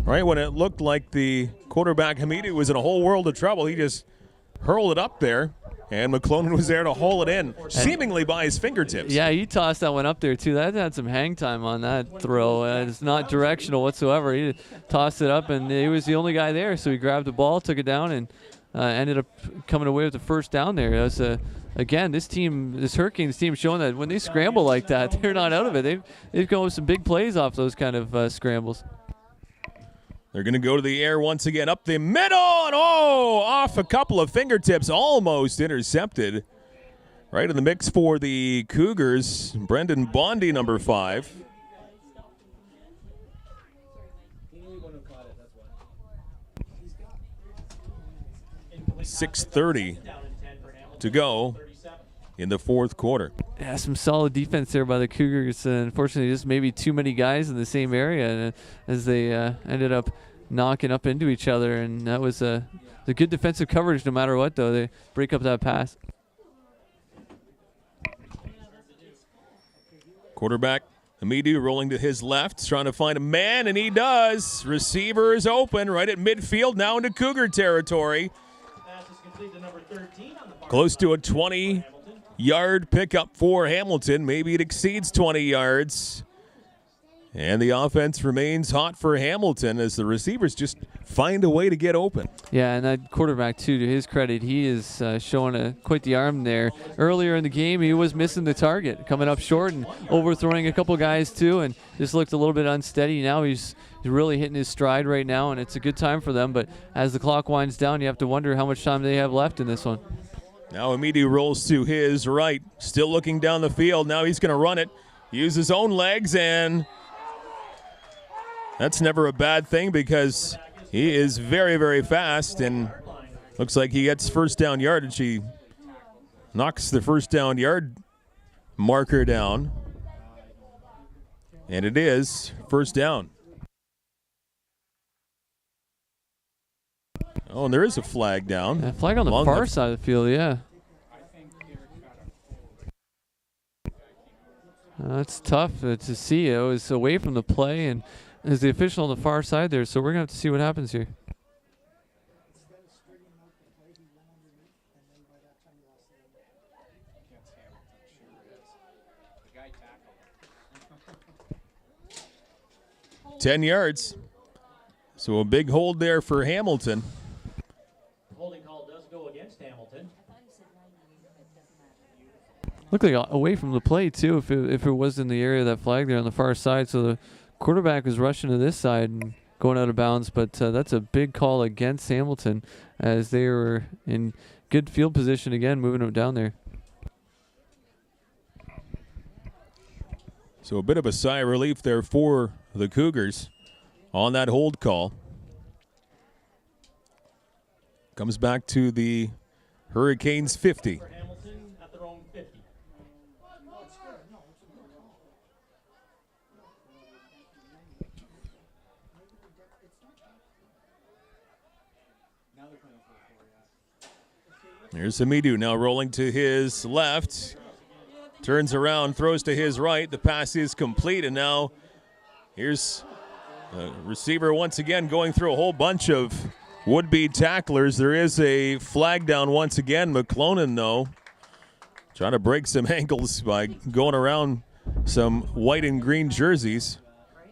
Right when it looked like the quarterback Hamidi was in a whole world of trouble, he just hurled it up there. And McClonan was there to haul it in, seemingly by his fingertips. Yeah, he tossed that one up there, too. That had some hang time on that throw. It's not directional whatsoever. He tossed it up, and he was the only guy there. So he grabbed the ball, took it down, and ended up coming away with the first down there. That was, again, this Hurricanes team showing that when they scramble like that, they're not out of it. They've gone with some big plays off those kind of scrambles. They're going to go to the air once again, up the middle, and off a couple of fingertips, almost intercepted. Right in the mix for the Cougars, Brendan Bondy, number 5. .6:30 to go in the fourth quarter. Yeah, some solid defense there by the Cougars. Unfortunately, just maybe too many guys in the same area as they ended up knocking up into each other. And that was the good defensive coverage no matter what, though. They break up that pass. Quarterback Hamidi rolling to his left, trying to find a man, and he does. Receiver is open right at midfield, now into Cougar territory. Close to a 20-yard pickup for Hamilton. Maybe it exceeds 20 yards. And the offense remains hot for Hamilton as the receivers just find a way to get open. Yeah, and that quarterback, too, to his credit, he is showing quite the arm there. Earlier in the game, he was missing the target, coming up short and overthrowing a couple guys, too, and just looked a little bit unsteady. Now he's really hitting his stride right now, and it's a good time for them. But as the clock winds down, you have to wonder how much time they have left in this one. Now Hamidi rolls to his right, still looking down the field. Now he's going to run it, use his own legs, and that's never a bad thing because he is very, very fast, and looks like he gets first down yardage. He knocks the first down yard marker down, and it is first down. Oh, and there is a flag down. A flag on the far side of the field, yeah. That's tough to see. It was away from the play, and there's the official on the far side there, so we're going to have to see what happens here. 10 yards. So a big hold there for Hamilton. Holding call does go against Hamilton. Looked like away from the play, too, if it was in the area of that flag there on the far side. So the quarterback was rushing to this side and going out of bounds. But that's a big call against Hamilton as they were in good field position again, moving them down there. So a bit of a sigh of relief there for the Cougars on that hold call. Comes back to the Hurricanes 50. Here's Hamidou now rolling to his left. Turns around, throws to his right. The pass is complete, and now here's the receiver once again going through a whole bunch of would-be tacklers. There is a flag down once again. McClonan, though, trying to break some ankles by going around some white and green jerseys.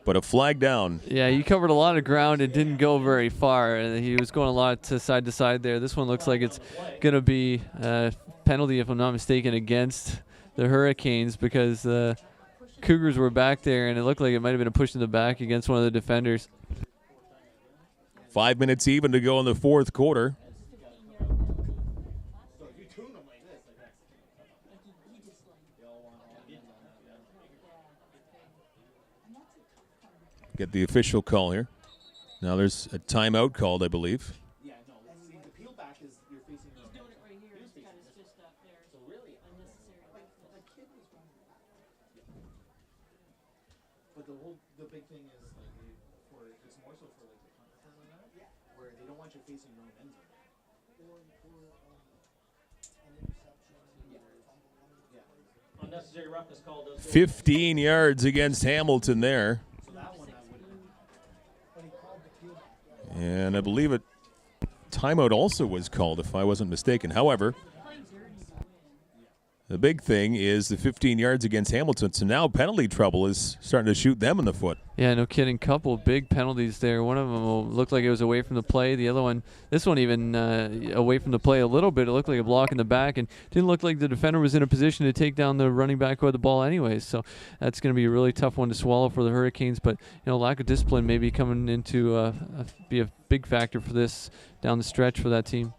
But a flag down. Yeah, he covered a lot of ground and didn't go very far. He was going a lot to side there. This one looks like it's going to be a penalty, if I'm not mistaken, against the Hurricanes because the Cougars were back there, and it looked like it might have been a push in the back against one of the defenders. 5 minutes even to go in the fourth quarter. Get the official call here. Now there's a timeout called, I believe. Yeah, no. See, the peel back is you're facing. He's doing it right here. He's kind of stitched up there. So really unnecessary. Like the kid was running. But the big thing is like it's more so for like the punt return on that, where they don't want you facing your own end zone. Unnecessary roughness call does go 15 yards against Hamilton there. And I believe a timeout also was called, if I wasn't mistaken. However, the big thing is the 15 yards against Hamilton. So now penalty trouble is starting to shoot them in the foot. Yeah, no kidding. Couple big penalties there. One of them looked like it was away from the play. The other one, this one even away from the play a little bit. It looked like a block in the back and didn't look like the defender was in a position to take down the running back with the ball anyways. So that's going to be a really tough one to swallow for the Hurricanes. But, lack of discipline maybe coming into be a big factor for this down the stretch for that team.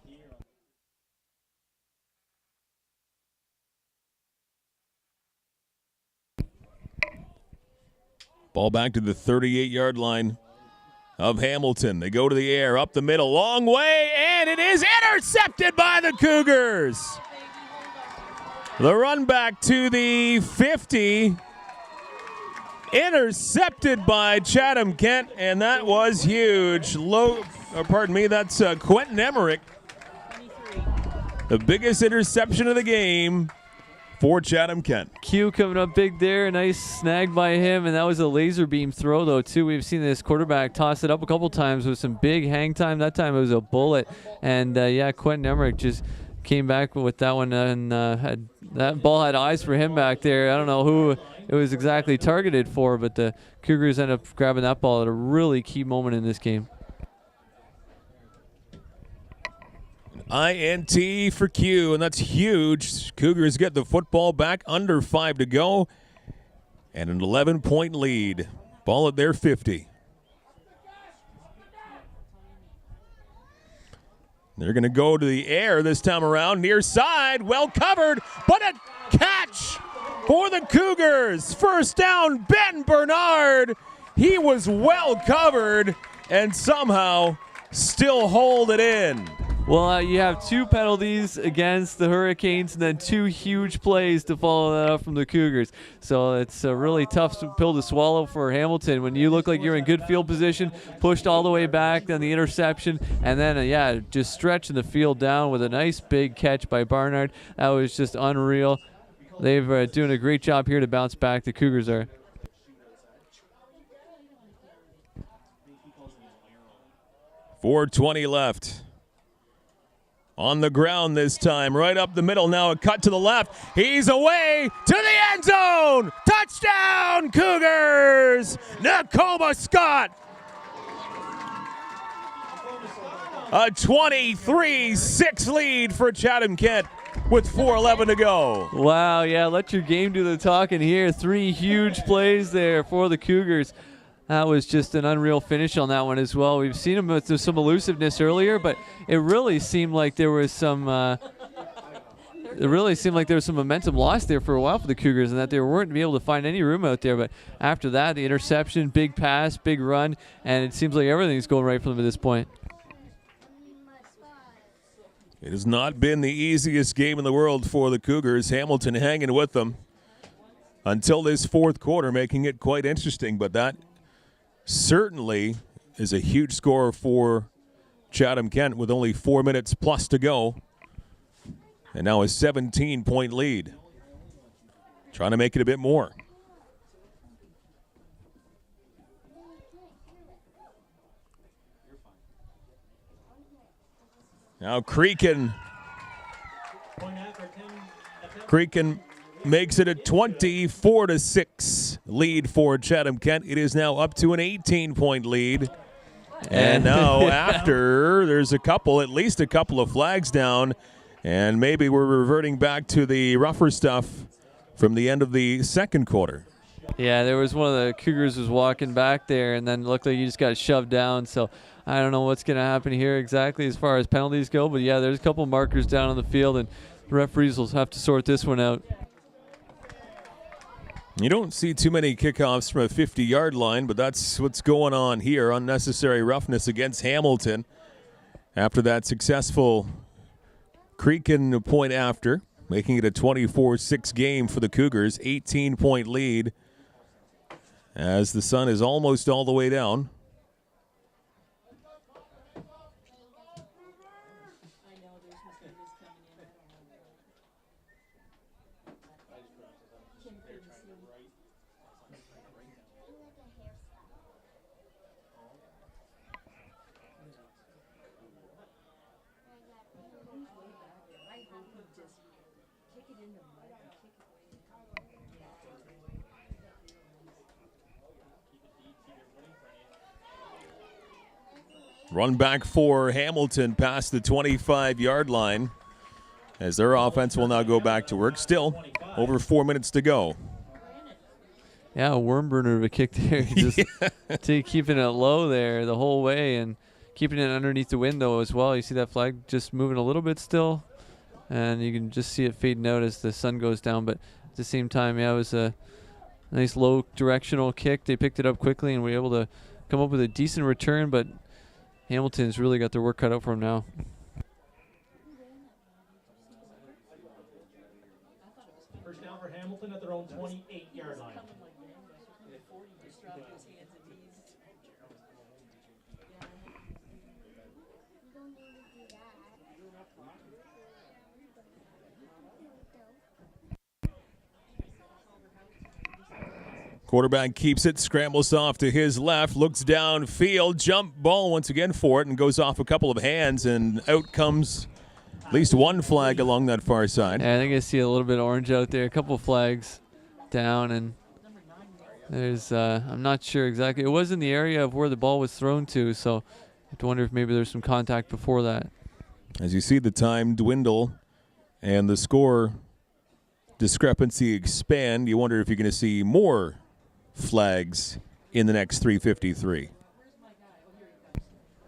Ball back to the 38-yard line of Hamilton. They go to the air, up the middle, long way, and it is intercepted by the Cougars. The run back to the 50, intercepted by Chatham-Kent, and that was huge. That's Quentin Emmerich. The biggest interception of the game for Chatham-Kent. Q coming up big there. A nice snag by him, and that was a laser beam throw, though, too. We've seen this quarterback toss it up a couple times with some big hang time. That time it was a bullet. And, Quentin Emmerich just came back with that one, and that ball had eyes for him back there. I don't know who it was exactly targeted for, but the Cougars ended up grabbing that ball at a really key moment in this game. INT for Q, and that's huge. Cougars get the football back, under 5 to go, and an 11-point lead. Ball at their 50. They're going to go to the air this time around, near side, well covered, but a catch for the Cougars. First down, Ben Bernard. He was well covered and somehow still hold it in. Well, you have two penalties against the Hurricanes and then two huge plays to follow that up from the Cougars. So it's a really tough pill to swallow for Hamilton when you look like you're in good field position, pushed all the way back, then the interception, and then, just stretching the field down with a nice big catch by Barnard. That was just unreal. They're doing a great job here to bounce back. The Cougars are. .420 left. On the ground this time, right up the middle. Now a cut to the left. He's away to the end zone. Touchdown, Cougars! Nakoma Scott. A 23-6 lead for Chatham-Kent with 4:11 to go. Wow, yeah, let your game do the talking here. 3 huge plays there for the Cougars. That was just an unreal finish on that one as well. We've seen them with some elusiveness earlier, but it really seemed like there was some momentum lost there for a while for the Cougars, and that they weren't be able to find any room out there. But after that, the interception, big pass, big run, and it seems like everything's going right for them at this point. It has not been the easiest game in the world for the Cougars. Hamilton hanging with them until this fourth quarter, making it quite interesting. But that certainly is a huge score for Chatham-Kent with only 4 minutes plus to go. And now a 17-point lead. Trying to make it a bit more. Now Creakin makes it a 24-6 lead for Chatham-Kent. It is now up to an 18-point lead. And now after, there's at least a couple of flags down, and maybe we're reverting back to the rougher stuff from the end of the second quarter. Yeah, there was one of the Cougars was walking back there, and then looked like he just got shoved down. So I don't know what's going to happen here exactly as far as penalties go. But, yeah, there's a couple markers down on the field, and the referees will have to sort this one out. You don't see too many kickoffs from a 50-yard line, but that's what's going on here. Unnecessary roughness against Hamilton after that successful Creakin point after, making it a 24-6 game for the Cougars, 18-point lead as the sun is almost all the way down. Run back for Hamilton past the 25-yard line as their offense will now go back to work. Still over 4 minutes to go. Yeah, a worm burner of a kick there. Just keeping it low there the whole way and keeping it underneath the window as well. You see that flag just moving a little bit still, and you can just see it fading out as the sun goes down. But at the same time, yeah, it was a nice low directional kick. They picked it up quickly and were able to come up with a decent return, but Hamilton's really got their work cut out for him now. First down for Hamilton at their own 28-yard line. Quarterback keeps it, scrambles off to his left, looks downfield, jump ball once again for it, and goes off a couple of hands, and out comes at least one flag along that far side. Yeah, I think I see a little bit of orange out there, a couple of flags down, and there's, I'm not sure exactly. It was in the area of where the ball was thrown to, so I have to wonder if maybe there's some contact before that. As you see the time dwindle and the score discrepancy expand, you wonder if you're going to see more flags in the next 3:53.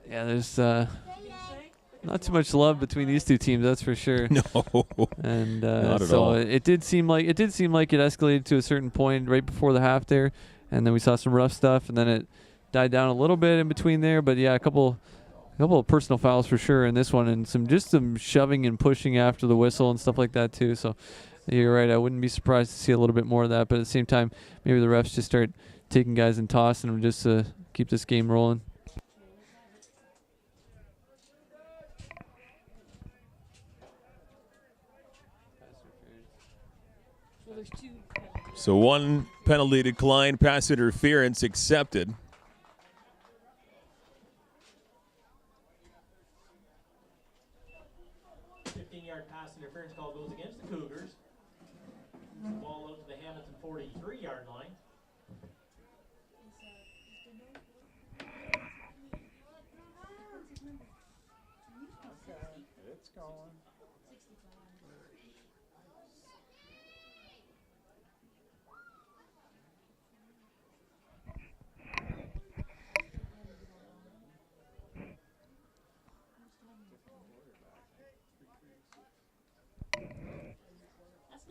Yeah, there's not too much love between these two teams, that's for sure. No, and not at so all. it did seem like it escalated to a certain point right before the half there, and then we saw some rough stuff, and then it died down a little bit in between there. But yeah, a couple of personal fouls for sure in this one, and some shoving and pushing after the whistle and stuff like that too. So you're right. I wouldn't be surprised to see a little bit more of that. But at the same time, maybe the refs just start taking guys and tossing them just to keep this game rolling. So one penalty decline, pass interference accepted. 17-yard pass interference call goes against the Cougars. Ball out to the Hamilton 43-yard line. Okay, it's going.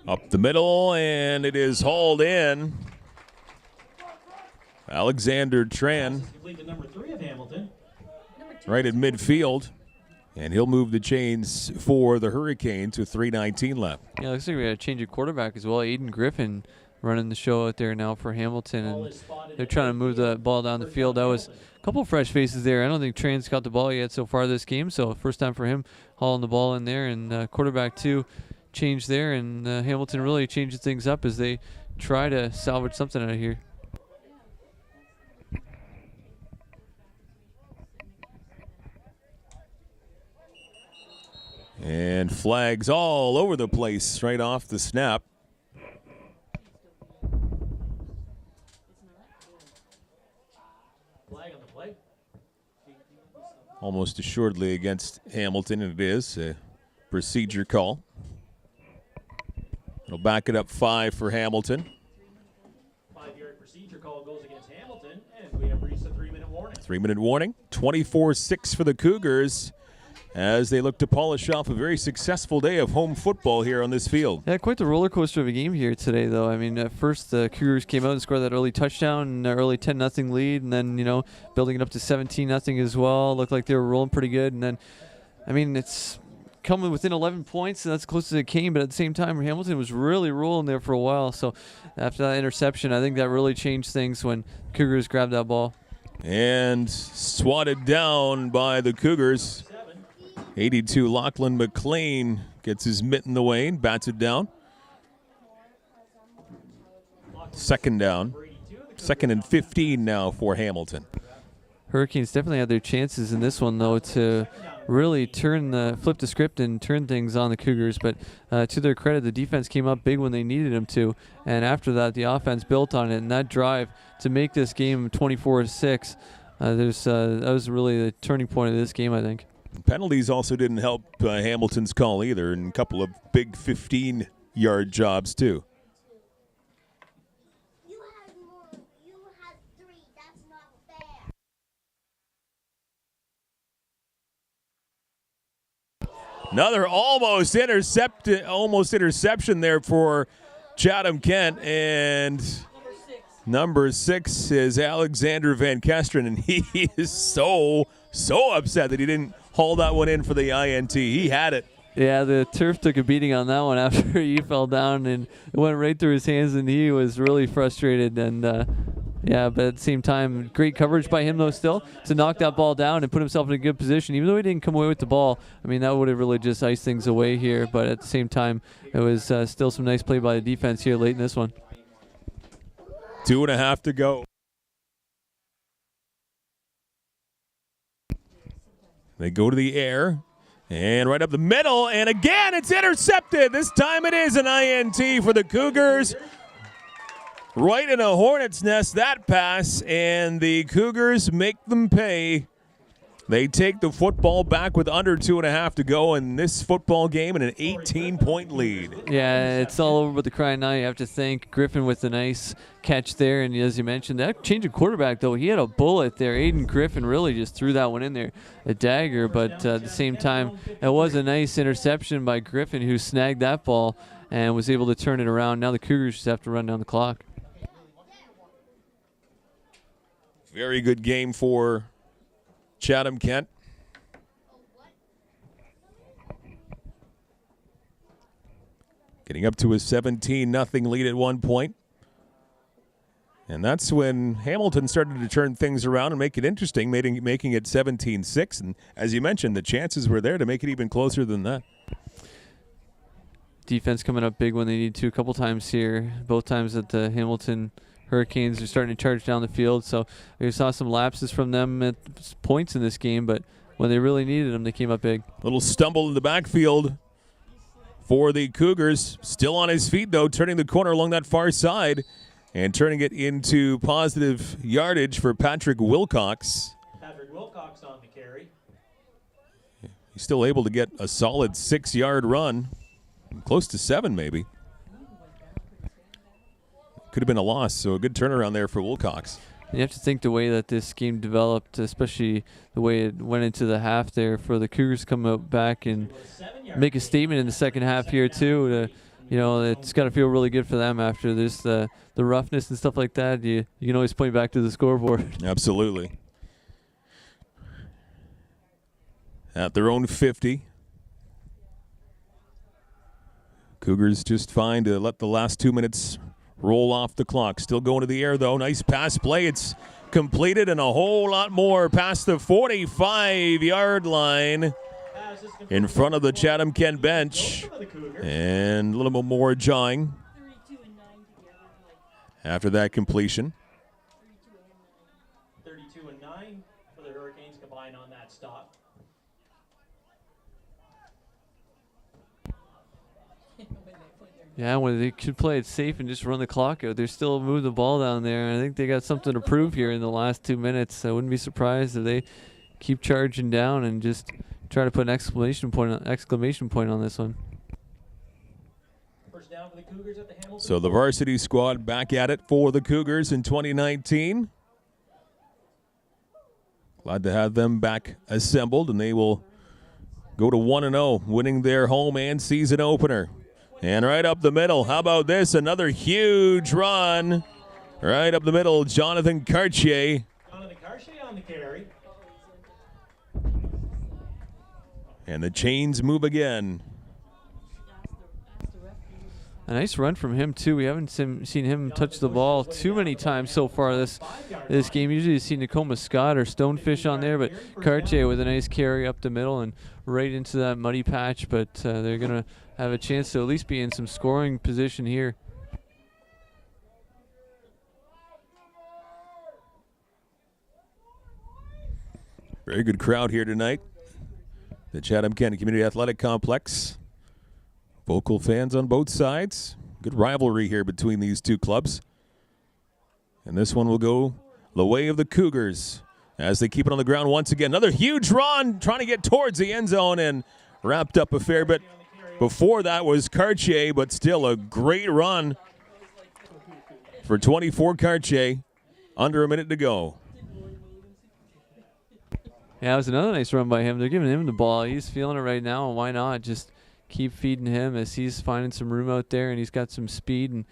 Up the middle, and it is hauled in. Alexander Tran Complete to number 3 of Hamilton. right at midfield. And he'll move the chains for the Hurricanes with 3:19 left. Yeah, looks like we got a change of quarterback as well. Aiden Griffin running the show out there now for Hamilton, and they're trying to move the ball down the field. That was a couple of fresh faces there. I don't think Tran's got the ball yet so far this game, so first time for him hauling the ball in there. And quarterback 2 change there, and Hamilton really changes things up as they try to salvage something out of here. And flags all over the place right off the snap. Flag on the play. Almost assuredly against Hamilton, and it is a procedure call. It'll back it up 5 for Hamilton. 5-yard procedure call goes against Hamilton, and we have reached a 3-minute warning. 3-minute warning. 24-6 for the Cougars as they look to polish off a very successful day of home football here on this field. Yeah, quite the roller coaster of a game here today, though. I mean, at first the Cougars came out and scored that early touchdown, and an early 10-0 lead, and then, building it up to 17-0 as well. Looked like they were rolling pretty good, and then, I mean, it's coming within 11 points, and that's close as it came, but at the same time, Hamilton was really rolling there for a while. So after that interception, I think that really changed things when Cougars grabbed that ball. And swatted down by the Cougars. 82 Lachlan McLean gets his mitt in the way and bats it down. Second down. 2nd and 15 now for Hamilton. Hurricanes definitely had their chances in this one, though, to really flip the script and turn things on the Cougars. But to their credit, the defense came up big when they needed them to. And after that, the offense built on it. And that drive to make this game 24-6, that was really the turning point of this game, I think. Penalties also didn't help Hamilton's call either, and a couple of big 15-yard jobs too. You had 3. That's not fair. Another almost interception there for Chatham-Kent, and number 6 is Alexander Van Kesteren, and he is so upset that he didn't haul that one in for the INT. He had it. Yeah, the turf took a beating on that one after he fell down, and it went right through his hands, and he was really frustrated. And but at the same time, great coverage by him, though, still, to knock that ball down and put himself in a good position. Even though he didn't come away with the ball, I mean, that would have really just iced things away here. But at the same time, it was still some nice play by the defense here late in this one. 2.5 to go. They go to the air, and right up the middle, and again it's intercepted. This time it is an INT for the Cougars. Right in a hornet's nest, that pass, and the Cougars make them pay. They take the football back with under 2.5 to go in this football game and an 18-point lead. Yeah, it's all over but the cry now. You have to thank Griffin with the nice catch there. And as you mentioned, that change of quarterback, though, he had a bullet there. Aiden Griffin really just threw that one in there, a dagger. But at the same time, it was a nice interception by Griffin, who snagged that ball and was able to turn it around. Now the Cougars just have to run down the clock. Very good game for Chatham-Kent. Getting up to a 17-0 lead at one point. And that's when Hamilton started to turn things around and make it interesting, making it 17-6. And as you mentioned, the chances were there to make it even closer than that. Defense coming up big when they need to a couple times here. Both times that the Hamilton Hurricanes are starting to charge down the field. So we saw some lapses from them at points in this game, but when they really needed them, they came up big. Little stumble in the backfield for the Cougars. Still on his feet, though, turning the corner along that far side and turning it into positive yardage for Patrick Wilcox. Patrick Wilcox on the carry. He's still able to get a solid 6-yard run, close to 7 maybe. Could have been a loss, so a good turnaround there for Wilcox. You have to think the way that this game developed, especially the way it went into the half there, for the Cougars to come out back and make a statement in the second half here too. It's got to feel really good for them after this, the roughness and stuff like that. You can always point back to the scoreboard. Absolutely. At their own 50. Cougars just fine to let the last 2 minutes roll off the clock. Still going to the air, though. Nice pass play. It's completed, and a whole lot more past the 45-yard line in front of the Chatham-Kent bench. And a little bit more jawing after that completion. 32 and 9 for the Hurricanes combined on that stop. Yeah, when they could play it safe and just run the clock out, they're still moving the ball down there. I think they got something to prove here in the last 2 minutes. I wouldn't be surprised if they keep charging down and just try to put an exclamation point on this one. First down for the Cougars at the Hamilton. So the varsity squad back at it for the Cougars in 2019. Glad to have them back assembled, and they will go to 1-0, winning their home and season opener. And right up the middle, how about this? Another huge run. Right up the middle, Jonathan Cartier. Jonathan Cartier on the carry. And the chains move again. A nice run from him, too. We haven't seen him touch the ball too many times so far this game. Usually you see Nicole Scott or Stonefish on there, but Cartier with a nice carry up the middle and right into that muddy patch. But they're going to have a chance to at least be in some scoring position here. Very good crowd here tonight. The Chatham-Kent Community Athletic Complex. Vocal fans on both sides. Good rivalry here between these two clubs. And this one will go the way of the Cougars as they keep it on the ground once again. Another huge run trying to get towards the end zone and wrapped up a fair bit. Before that was Cartier, but still a great run for 24 Cartier. Under a minute to go. Yeah, it was another nice run by him. They're giving him the ball. He's feeling it right now, and why not just keep feeding him as he's finding some room out there, and he's got some speed, and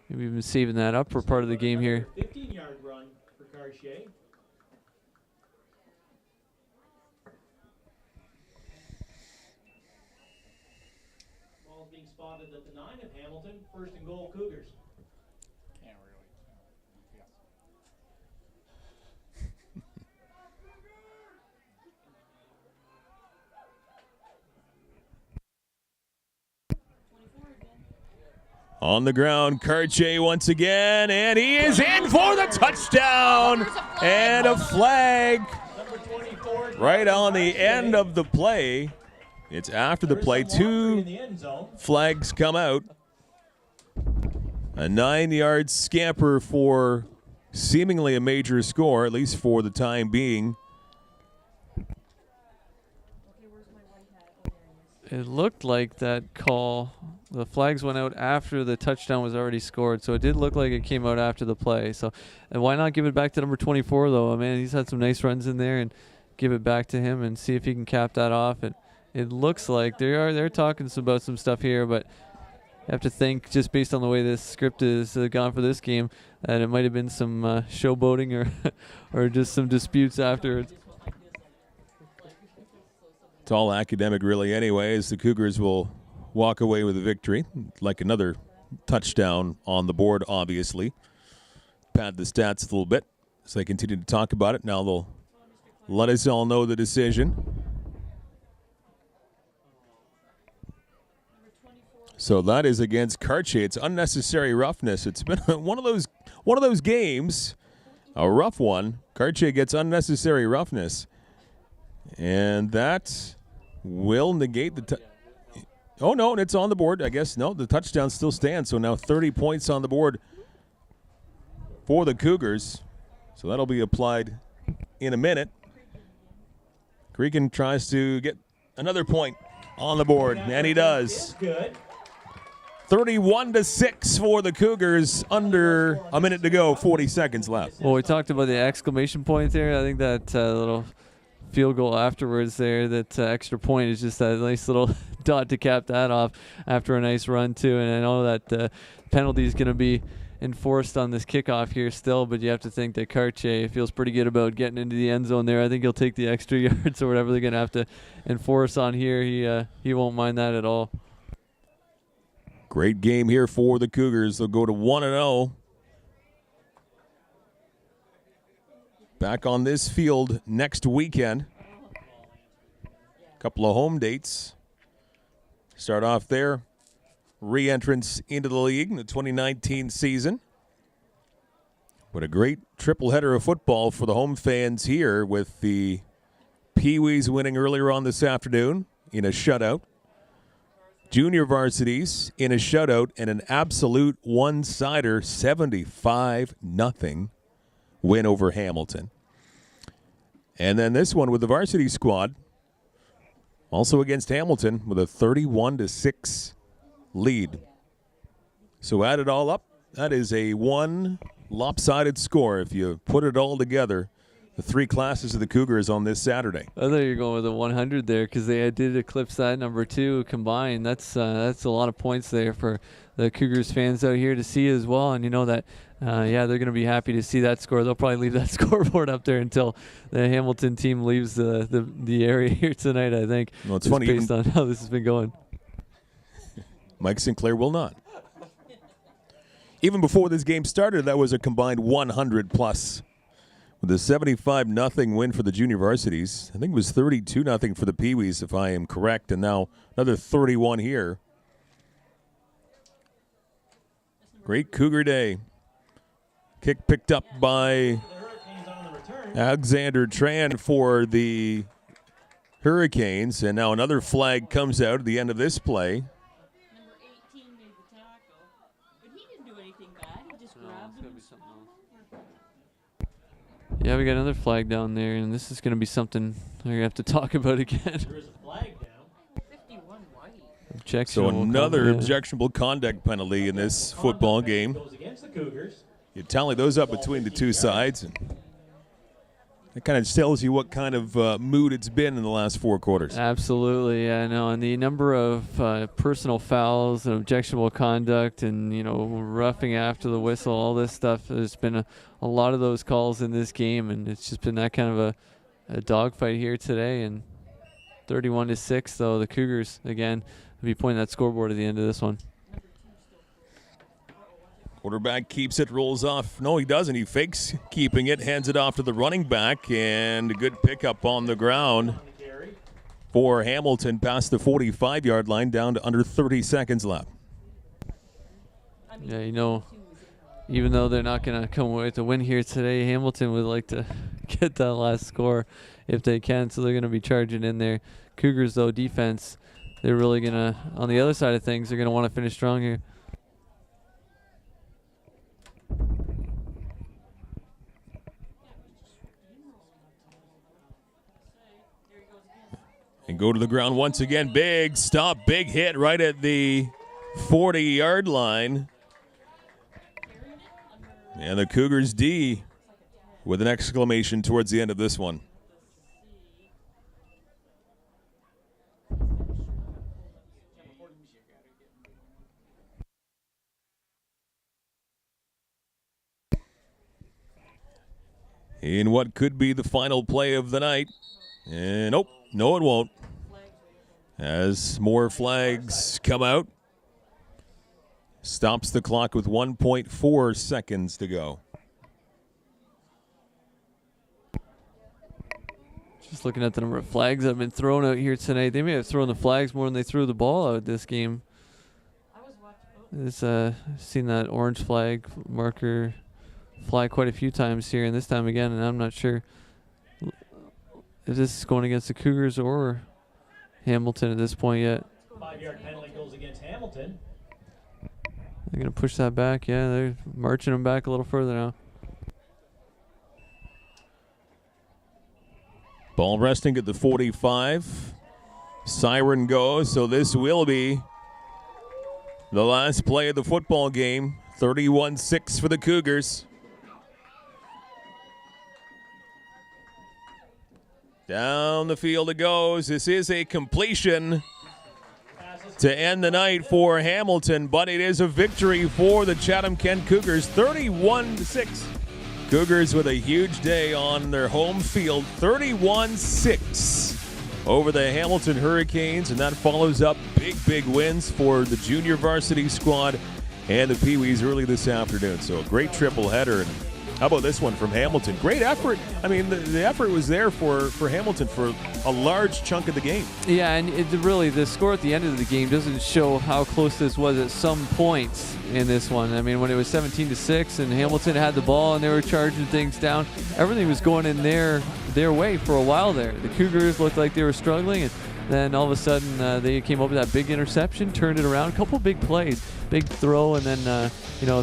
we've been saving that up for part of the game here. 15-yard run for Cartier. Ball being spotted at the 9 of Hamilton. First and goal, Cougars. On the ground, Cartier once again, and he is in for the touchdown, and a flag right on the end of the play. It's after the play. 2 flags come out. A 9-yard scamper for seemingly a major score, at least for the time being. It looked like that call, the flags went out after the touchdown was already scored, so it did look like it came out after the play. So, and why not give it back to number 24, though? I mean, he's had some nice runs in there, and give it back to him and see if he can cap that off. And it looks like they're talking about some stuff here, but you have to think, just based on the way this script is gone for this game, that it might have been some showboating or just some disputes afterwards. It's all academic, really, anyways. The Cougars will walk away with a victory, like another touchdown on the board, obviously. Pad the stats a little bit as they continue to talk about it. Now they'll let us all know the decision. So that is against Cartier. It's unnecessary roughness. It's been one of those games, a rough one. Cartier gets unnecessary roughness, and that will negate the Oh, no, it's on the board. I guess, no, the touchdown still stands. So now 30 points on the board for the Cougars. So that'll be applied in a minute. Cregan tries to get another point on the board, and he does. 31-6 for the Cougars. Under a minute to go, 40 seconds left. Well, we talked about the exclamation point there. I think that little field goal afterwards there, that extra point is just that nice little dot to cap that off after a nice run too. And I know that penalty is going to be enforced on this kickoff here still, but you have to think that Cartier feels pretty good about getting into the end zone there. I think he'll take the extra yards or whatever they're going to have to enforce on here. He won't mind that at all. Great game here for the Cougars. They'll go to 1-0. Back on this field next weekend. Couple of home dates. Start off there. Re-entrance into the league in the 2019 season. What a great triple header of football for the home fans here, with the Pee-wees winning earlier on this afternoon in a shutout. Junior varsities in a shutout, and an absolute one-sider 75-0 win over Hamilton. And then this one with the varsity squad, also against Hamilton, with a 31-6 lead. So add it all up, that is a one lopsided score if you put it all together. The three classes of the Cougars on this Saturday. I thought you were going with a 100 there, because they did eclipse that number 2 combined. That's a lot of points there for the Cougars fans out here to see as well. And you know that, they're going to be happy to see that score. They'll probably leave that scoreboard up there until the Hamilton team leaves the area here tonight, I think. Well, it's funny, based on how this has been going. Mike Sinclair will not. Even before this game started, that was a combined 100+. With a 75-0 win for the junior varsities. I think it was 32-0 for the Pee-wees, if I am correct, and now another 31 here. Great Cougar day. Kick picked up by Alexander Tran for the Hurricanes, and now another flag comes out at the end of this play. Number 18 made the tackle, but he didn't do anything bad. He just grabbed him. Yeah, we got another flag down there, and this is going to be something we're going to have to talk about again. There is a flag down. 51 white. So another objectionable conduct penalty in this football game. Goes against the Cougars. You tally those up between the two sides, and it kind of tells you what kind of mood it's been in the last four quarters. Absolutely, yeah, I know. And the number of personal fouls and objectionable conduct and, roughing after the whistle, all this stuff, there's been a lot of those calls in this game, and it's just been that kind of a dogfight here today. And 31-6, though, the Cougars, again, will be pointing that scoreboard at the end of this one. Quarterback keeps it, rolls off. No, he doesn't. He fakes keeping it, hands it off to the running back, and a good pickup on the ground for Hamilton past the 45-yard line, down to under 30 seconds left. Yeah, even though they're not going to come with a win here today, Hamilton would like to get that last score if they can, so they're going to be charging in there. Cougars, though, defense, they're really going to, on the other side of things, they're going to want to finish strong here. And go to the ground once again. Big stop, big hit right at the 40-yard line. And the Cougars D with an exclamation towards the end of this one. In what could be the final play of the night. And nope, no it won't. As more flags come out. Stops the clock with 1.4 seconds to go. Just looking at the number of flags that have been thrown out here tonight. They may have thrown the flags more than they threw the ball out this game. I've seen that orange flag marker fly quite a few times here, and this time again, and I'm not sure if this is going against the Cougars or Hamilton at this point yet. 5-yard penalty goes against Hamilton. They're going to push that back. Yeah, they're marching them back a little further now. Ball resting at the 45. Siren goes, so this will be the last play of the football game. 31-6 for the Cougars. Down the field it goes. This is a completion to end the night for Hamilton, but it is a victory for the Chatham-Kent Cougars, 31-6. Cougars with a huge day on their home field, 31-6 over the Hamilton Hurricanes, and that follows up big wins for the junior varsity squad and the Pee-wees early this afternoon. So a great triple header. And how about this one from Hamilton? Great effort. I mean, the effort was there for Hamilton for a large chunk of the game. Yeah, and really the score at the end of the game doesn't show how close this was at some points in this one. I mean, when it was 17-6 and Hamilton had the ball and they were charging things down, everything was going in their way for a while there. The Cougars looked like they were struggling, and then all of a sudden they came up with that big interception, turned it around, a couple big plays, big throw, and then a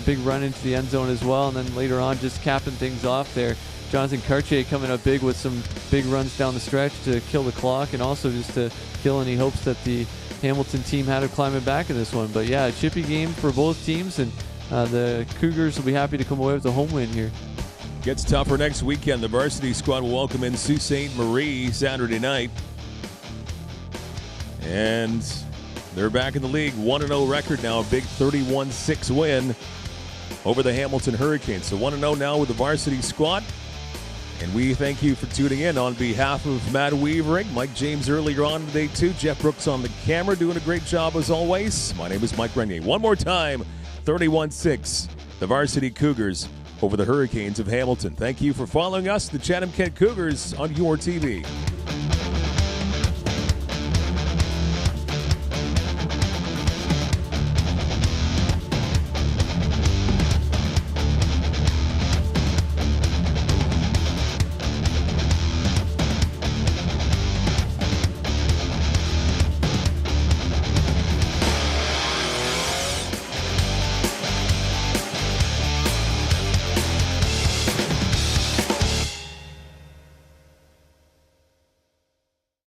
big run into the end zone as well, and then later on just capping things off there. Jonathan Cartier coming up big with some big runs down the stretch to kill the clock and also just to kill any hopes that the Hamilton team had of climbing back in this one. But yeah, a chippy game for both teams, and the Cougars will be happy to come away with a home win here. Gets tougher next weekend. The varsity squad will welcome in Sault Ste. Marie Saturday night. And they're back in the league, 1-0 record now, a big 31-6 win over the Hamilton Hurricanes. So 1-0 now with the varsity squad. And we thank you for tuning in on behalf of Matt Weavering, Mike James earlier on today too, Jeff Brooks on the camera doing a great job as always. My name is Mike Renier. One more time, 31-6, the varsity Cougars over the Hurricanes of Hamilton. Thank you for following us, the Chatham-Kent Cougars, on your TV.